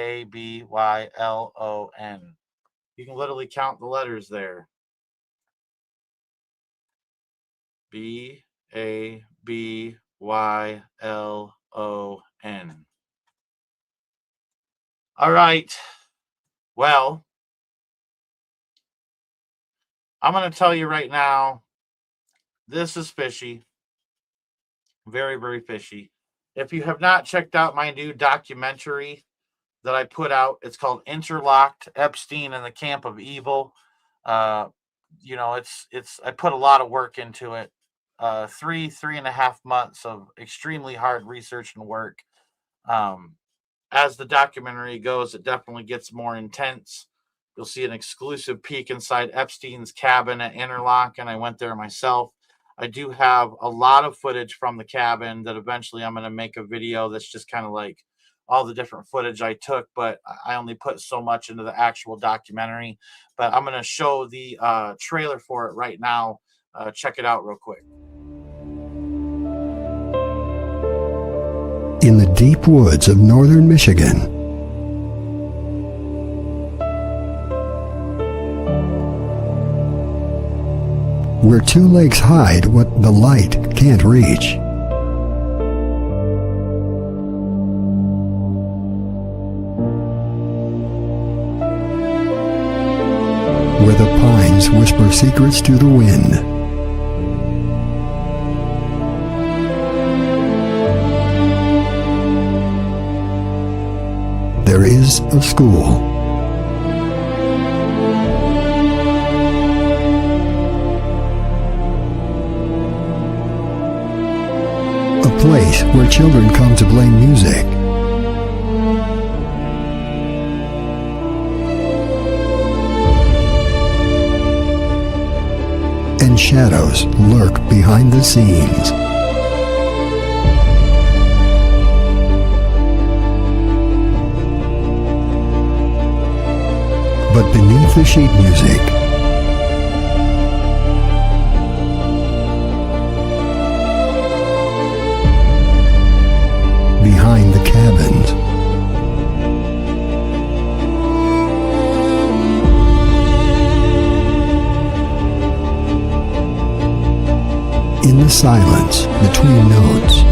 Speaker 1: You can literally count the letters there. B-A-B-Y-L-O-N. All right. Well, I'm going to tell you right now, this is fishy. Very, very fishy. If you have not checked out my new documentary that I put out, it's called Interlocked: Epstein and the Camp of Evil. You know, it's I put a lot of work into it. 3.5 months of extremely hard research and work. As the documentary goes, it definitely gets more intense. You'll see an exclusive peek inside Epstein's cabin at Interlochen. I went there myself. I do have a lot of footage from the cabin that eventually I'm going to make a video that's just kind of like all the different footage I took, but I only put so much into the actual documentary. But I'm going to show the trailer for it right now. Check it out real quick.
Speaker 2: In the deep woods of northern Michigan, where two lakes hide what the light can't reach, where the pine winds whisper secrets to the wind. There is a school. A place where children come to play music. And shadows lurk behind the scenes. But beneath the sheet music, behind the cabins, in the silence between notes,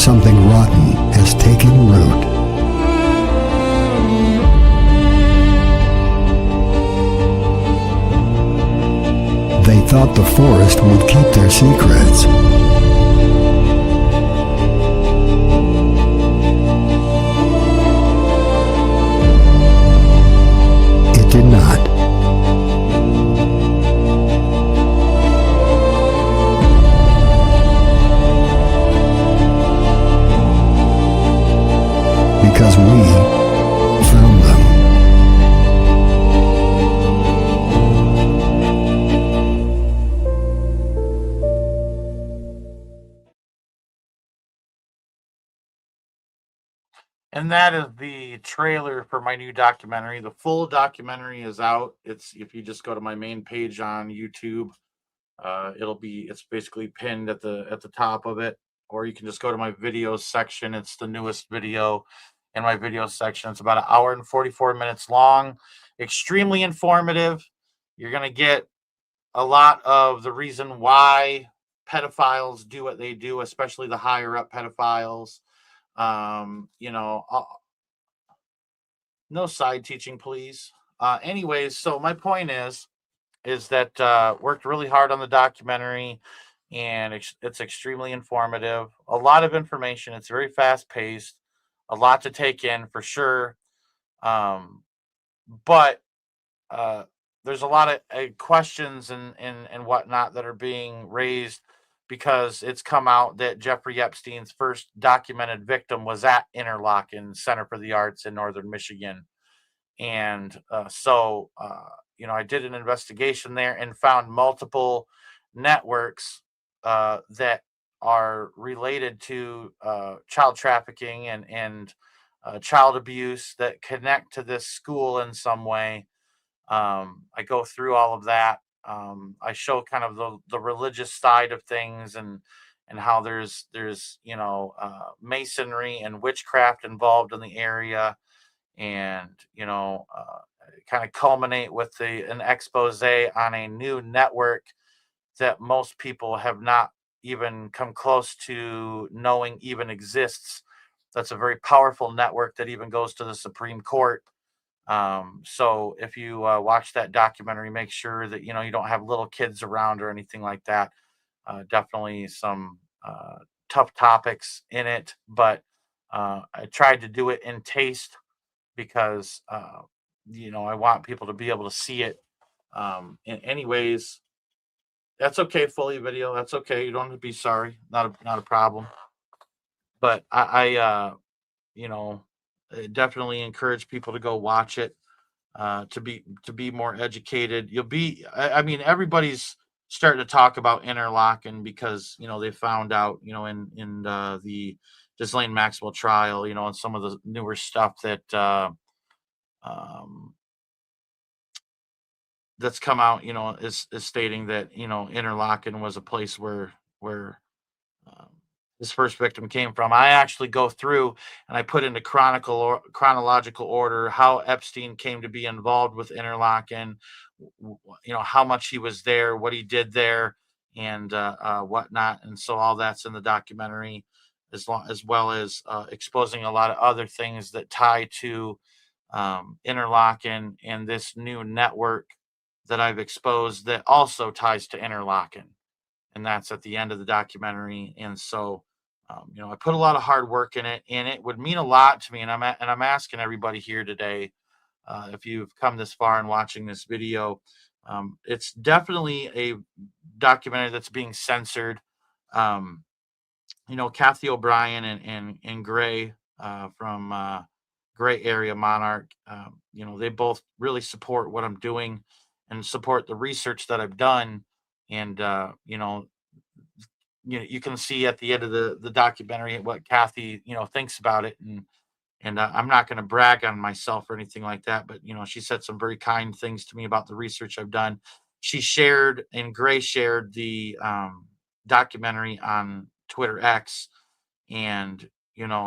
Speaker 2: something rotten has taken root. They thought the forest would keep their secrets. It did not. Because we found them.
Speaker 1: And that is the trailer for my new documentary. The full documentary is out. It's if you just go to my main page on YouTube, it's basically pinned at the top of it, or you can just go to my videos section. It's the newest video in my video section. It's about an hour and 44 minutes long, extremely informative. You're gonna get a lot of the reason why pedophiles do what they do, especially the higher up pedophiles. You know, no side teaching, please. Anyways, so my point is that worked really hard on the documentary, and it's extremely informative. A lot of information. It's very fast paced. A lot to take in for sure. Um, but uh, there's a lot of questions and whatnot that are being raised because it's come out that Jeffrey Epstein's first documented victim was at Interlochen Center for the Arts in northern Michigan. And I did an investigation there and found multiple networks that are related to child trafficking and child abuse that connect to this school in some way. I go through all of that. I show kind of the religious side of things and how there's masonry and witchcraft involved in the area, and kind of culminate with an expose on a new network that most people have not even come close to knowing even exists. That's a very powerful network that even goes to the Supreme Court. So if you watch that documentary, make sure that you don't have little kids around or anything like that. Definitely some tough topics in it, but I tried to do it in taste because I want people to be able to see it. In anyways, that's okay. Fully video, that's okay. You don't have to be sorry. Not a problem. But I you know, definitely encourage people to go watch it. To be more educated. I mean, everybody's starting to talk about Interlochen because they found out in the Ghislaine Maxwell trial, and some of the newer stuff that um, that's come out, is stating that Interlochen was a place where um, this first victim came from. I actually go through and I put into chronological order how Epstein came to be involved with Interlochen, how much he was there, what he did there, and whatnot. And so all that's in the documentary, as well as exposing a lot of other things that tie to Interlaken and this new network that I've exposed that also ties to Interlaken. And that's at the end of the documentary. And so, I put a lot of hard work in it, and it would mean a lot to me. And I'm asking everybody here today, if you've come this far in watching this video, it's definitely a documentary that's being censored. Um, Kathy O'Brien and Gray from Gray Area Monarch, they both really support what I'm doing and support the research that I've done. And, you can see at the end of the documentary what Kathy, thinks about it. And I'm not going to brag on myself or anything like that, but she said some very kind things to me about the research I've done. She shared, and Gray shared the documentary on Twitter X, and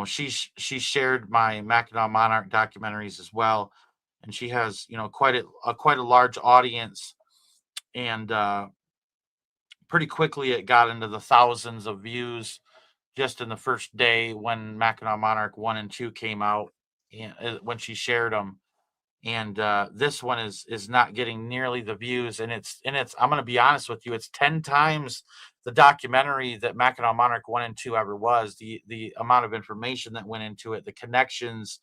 Speaker 1: she shared my Mackinac Monarch documentaries as well, and she has quite a large audience, and pretty quickly it got into the thousands of views just in the first day when Mackinac Monarch 1 and 2 came out, and when she shared them. And this one is not getting nearly the views, and it's I'm going to be honest with you, it's 10 times the documentary that Mackinac Monarch 1 and 2 ever was. The amount of information that went into it, the connections,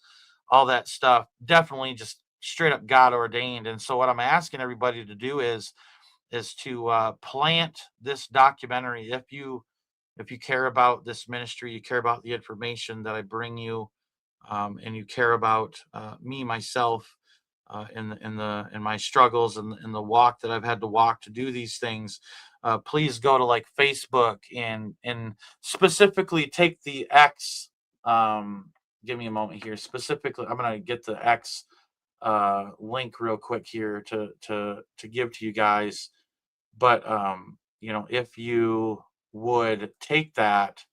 Speaker 1: all that stuff, definitely just straight up God ordained. And so what I'm asking everybody to do is to plant this documentary. If you care about this ministry, you care about the information that I bring you, and you care about me myself, in my struggles and in the walk that I've had to walk to do these things. Please go to like Facebook and specifically take the X. Give me a moment here. Specifically, I'm gonna get the X link real quick here to give to you guys. But if you would take that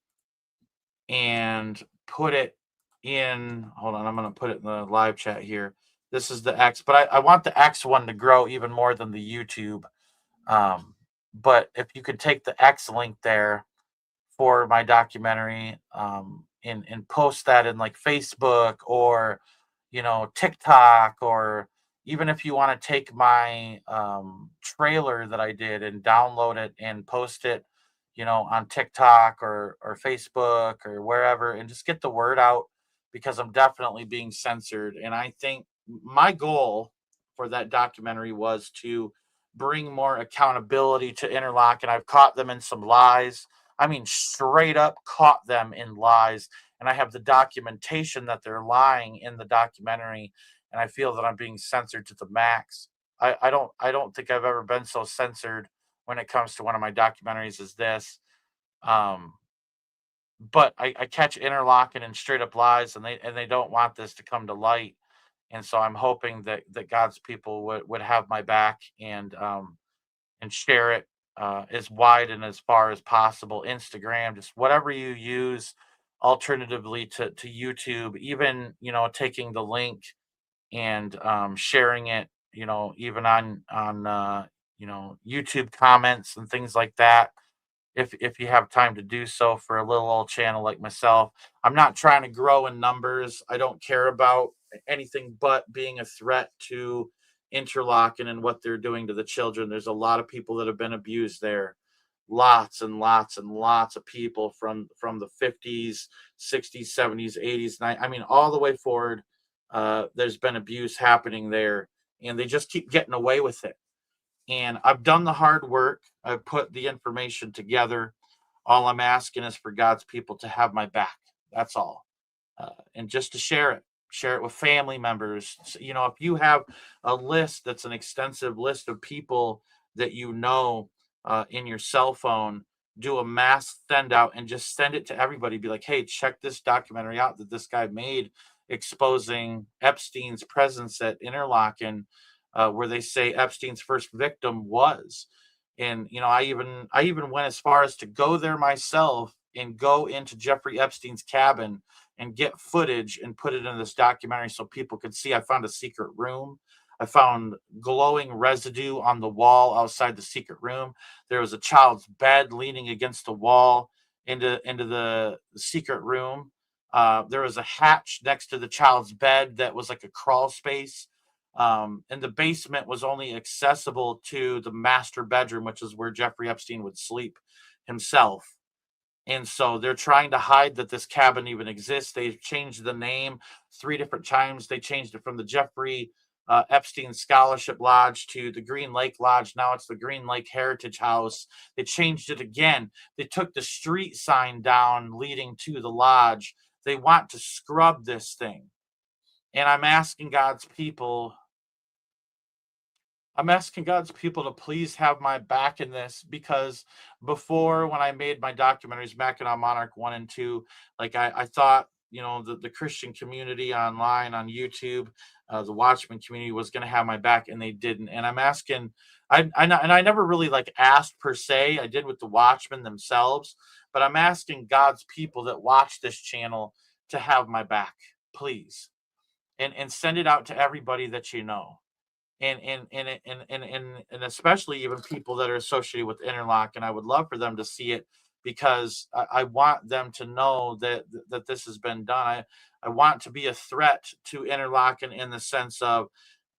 Speaker 1: and put it in, hold on, I'm going to put it in the live chat here. This is the X, but I want the X one to grow even more than the YouTube. But if you could take the X link there for my documentary, and post that in like Facebook or TikTok, or even if you want to take my trailer that I did and download it and post it, on TikTok or Facebook or wherever, and just get the word out, because I'm definitely being censored. And I think my goal for that documentary was to bring more accountability to Interlock, and I've caught them in some lies. I mean, straight up caught them in lies. And I have the documentation that they're lying in the documentary. And I feel that I'm being censored to the max. I don't think I've ever been so censored when it comes to one of my documentaries as this. Um, but I catch interlocking and straight up lies, and they don't want this to come to light. And so I'm hoping that God's people would have my back, and share it as wide and as far as possible. Instagram, just whatever you use, alternatively to YouTube, even taking the link and sharing it, even on YouTube comments and things like that. If you have time to do so for a little old channel like myself. I'm not trying to grow in numbers. I don't care about anything but being a threat to Interlaken and what they're doing to the children. There's a lot of people that have been abused there. Lots and lots and lots of people from the 50s, 60s, 70s, 80s, 90s. I mean, all the way forward. There's been abuse happening there, and they just keep getting away with it. And I've done the hard work. I've put the information together. All I'm asking is for God's people to have my back. That's all. And just to share it with family members. If you have a list that's an extensive list of people that in your cell phone, do a mass send out and just send it to everybody. Be like, hey, check this documentary out that this guy made exposing Epstein's presence at Interlaken, where they say Epstein's first victim was. And I even went as far as to go there myself and go into Jeffrey Epstein's cabin and get footage and put it in this documentary so people could see. I found a secret room. I found glowing residue on the wall outside the secret room. There was a child's bed leaning against the wall into the secret room. There was a hatch next to the child's bed that was like a crawl space. And the basement was only accessible to the master bedroom, which is where Jeffrey Epstein would sleep himself. And so they're trying to hide that this cabin even exists. They've changed the name 3 different times. They changed it from the Jeffrey Epstein Scholarship Lodge to the Green Lake Lodge. Now it's the Green Lake Heritage House. They changed it again. They took the street sign down leading to the lodge. They want to scrub this thing. And I'm asking God's people to please have my back in this, because before, when I made my documentaries, Mackinac Monarch 1 and 2, like I thought, the Christian community online on YouTube, the Watchman community was going to have my back, and they didn't. And I'm asking, and I never really like asked per se. I did with the Watchmen themselves, but I'm asking God's people that watch this channel to have my back, please, and send it out to everybody that you know, and especially even people that are associated with Interlock. And I would love for them to see it, because I want them to know that this has been done. I want to be a threat to Interlock in the sense of,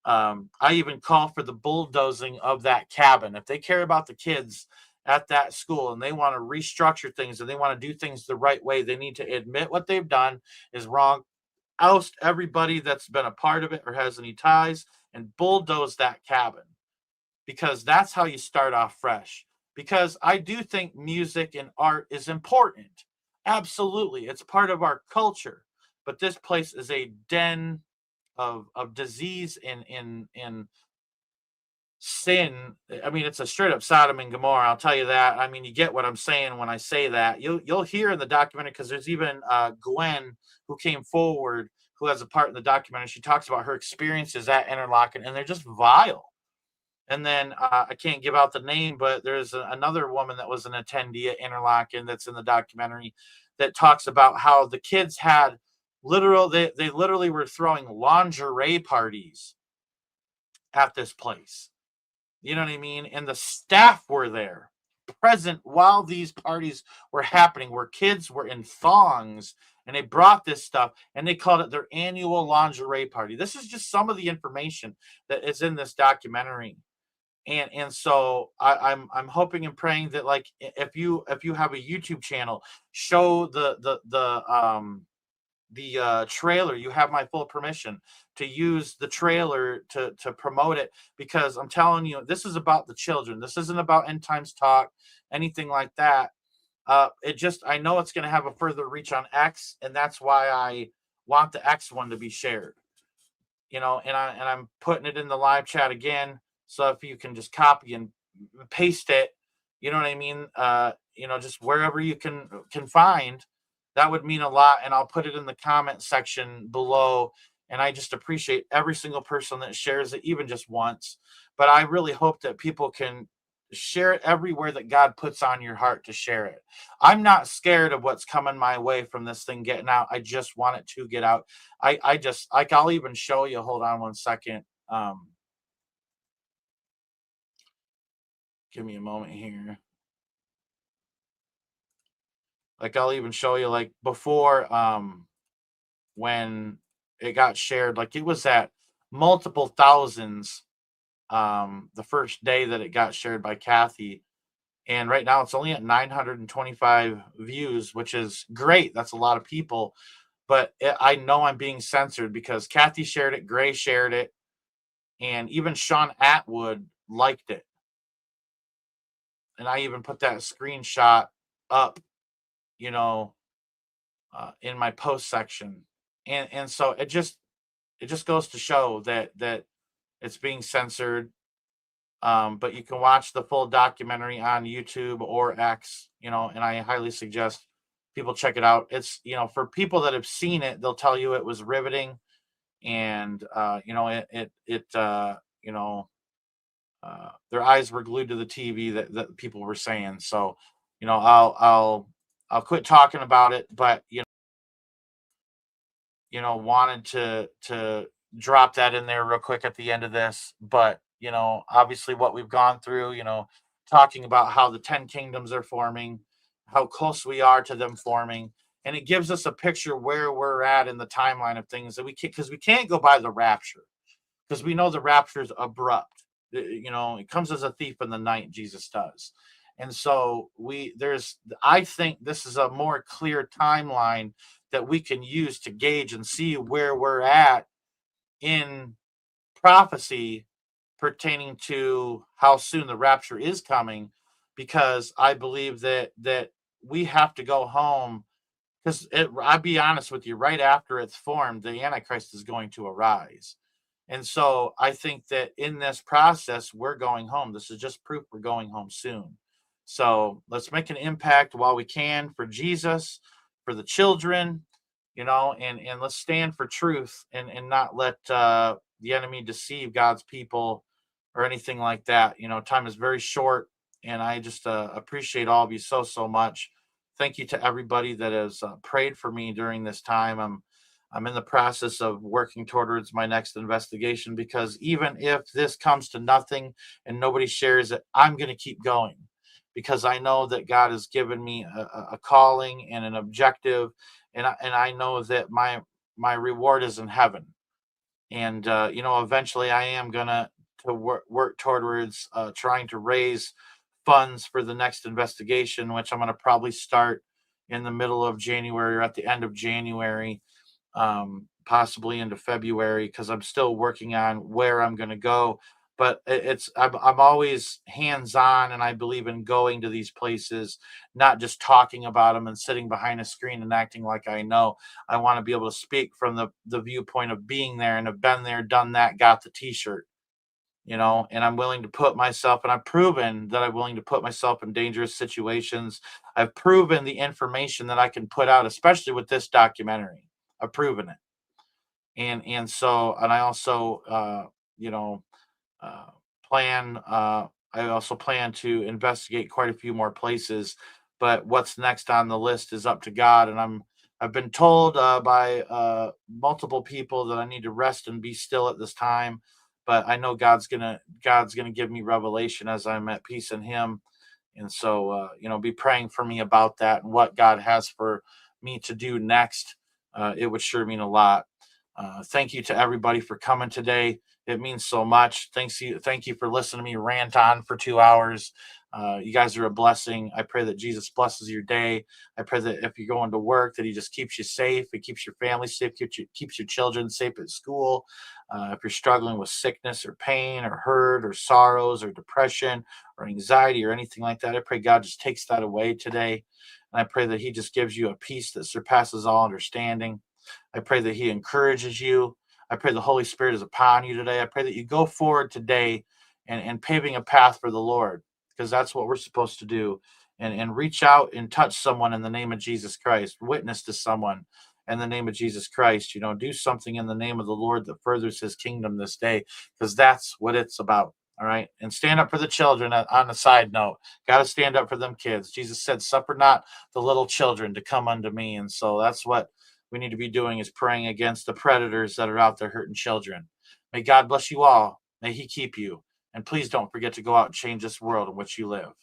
Speaker 1: I even call for the bulldozing of that cabin. If they care about the kids at that school and they want to restructure things and they want to do things the right way, they need to admit what they've done is wrong, oust everybody that's been a part of it or has any ties, and bulldoze that cabin, because that's how you start off fresh. Because I do think music and art is important. Absolutely. It's part of our culture. But this place is a den of disease and sin. I mean, it's a straight up Sodom and Gomorrah. I'll tell you that. I mean, you get what I'm saying when I say that. You'll hear in the documentary, because there's even Gwen, who came forward, who has a part in the documentary. She talks about her experiences at Interlochen, and they're just vile. And then I can't give out the name, but there's another woman that was an attendee at Interlochen that's in the documentary, that talks about how the kids had they literally were throwing lingerie parties at this place. You know what I mean? And the staff were there, present while these parties were happening, where kids were in thongs, and they brought this stuff and they called it their annual lingerie party. This is just some of the information that is in this documentary. And so I'm hoping and praying that, like, if you have a YouTube channel, show the trailer. You have my full permission to use the trailer to promote it, because I'm telling you, this is about the children. This isn't about end times talk, anything like that. I know it's going to have a further reach on X, and that's why I want the X one to be shared. And I'm putting it in the live chat again, so if you can just copy and paste it, you know what I mean? Just wherever you can find, that would mean a lot. And I'll put it in the comment section below. And I just appreciate every single person that shares it, even just once. But I really hope that people can share it everywhere that God puts on your heart to share it. I'm not scared of what's coming my way from this thing getting out. I just want it to get out. I just, like, I'll even show you. Hold on one second. Give me a moment here. Like, I'll even show you, like, before, when it got shared, like, it was at multiple thousands, the first day that it got shared by Kathy. And right now it's only at 925 views, which is great. That's a lot of people. But I know I'm being censored, because Kathy shared it, Gray shared it, and even Sean Atwood liked it. And I even put that screenshot up, in my post section. And so it just goes to show that it's being censored. But you can watch the full documentary on YouTube or X, and I highly suggest people check it out. It's, for people that have seen it, they'll tell you it was riveting. And, their eyes were glued to the TV, that people were saying. So, I'll quit talking about it, but, wanted to drop that in there real quick at the end of this. But, obviously what we've gone through, talking about how the 10 kingdoms are forming, how close we are to them forming. And it gives us a picture where we're at in the timeline of things that we can't, because we can't go by the rapture, because we know the rapture is abrupt. It comes as a thief in the night, Jesus does. And so I think this is a more clear timeline that we can use to gauge and see where we're at in prophecy pertaining to how soon the rapture is coming, because I believe that we have to go home, because I'll be honest with you, right after it's formed, the Antichrist is going to arise. And so I think that in this process, we're going home. This is just proof we're going home soon. So let's make an impact while we can for Jesus, for the children, and let's stand for truth, and not let the enemy deceive God's people or anything like that. Time is very short, and I just appreciate all of you so much. Thank you to everybody that has prayed for me during this time. I'm in the process of working towards my next investigation, because even if this comes to nothing and nobody shares it, I'm going to keep going, because I know that God has given me a calling and an objective, and I know that my reward is in heaven. And eventually I am gonna to work towards trying to raise funds for the next investigation, which I'm going to probably start in the middle of January or at the end of January, possibly into February, because I'm still working on where I'm going to go. But I'm always hands on, and I believe in going to these places, not just talking about them and sitting behind a screen and acting like I know. I want to be able to speak from the viewpoint of being there and have been there, done that, got the T-shirt. And I'm willing to put myself, and I've proven that I'm willing to put myself in dangerous situations. I've proven the information that I can put out, especially with this documentary. I've proven it. And I also, uh, I also plan to investigate quite a few more places, but what's next on the list is up to God. And I've been told by multiple people that I need to rest and be still at this time, but I know God's gonna give me revelation as I'm at peace in Him. And so, be praying for me about that and what God has for me to do next. It would sure mean a lot. Thank you to everybody for coming today. It means so much. Thank you for listening to me rant on for 2 hours. You guys are a blessing. I pray that Jesus blesses your day. I pray that if you're going to work, that He just keeps you safe. He keeps your family safe. Keeps your children safe at school. If you're struggling with sickness or pain or hurt or sorrows or depression or anxiety or anything like that, I pray God just takes that away today. And I pray that He just gives you a peace that surpasses all understanding. I pray that He encourages you. I pray the Holy Spirit is upon you today. I pray that you go forward today and paving a path for the Lord, because that's what we're supposed to do. And reach out and touch someone in the name of Jesus Christ. Witness to someone in the name of Jesus Christ. Do something in the name of the Lord that furthers His kingdom this day, because that's what it's about. All right. And stand up for the children. On a side note, got to stand up for them kids. Jesus said, "Suffer not the little children to come unto me." And so that's what we need to be doing, is praying against the predators that are out there hurting children. May God bless you all. May He keep you. And please don't forget to go out and change this world in which you live.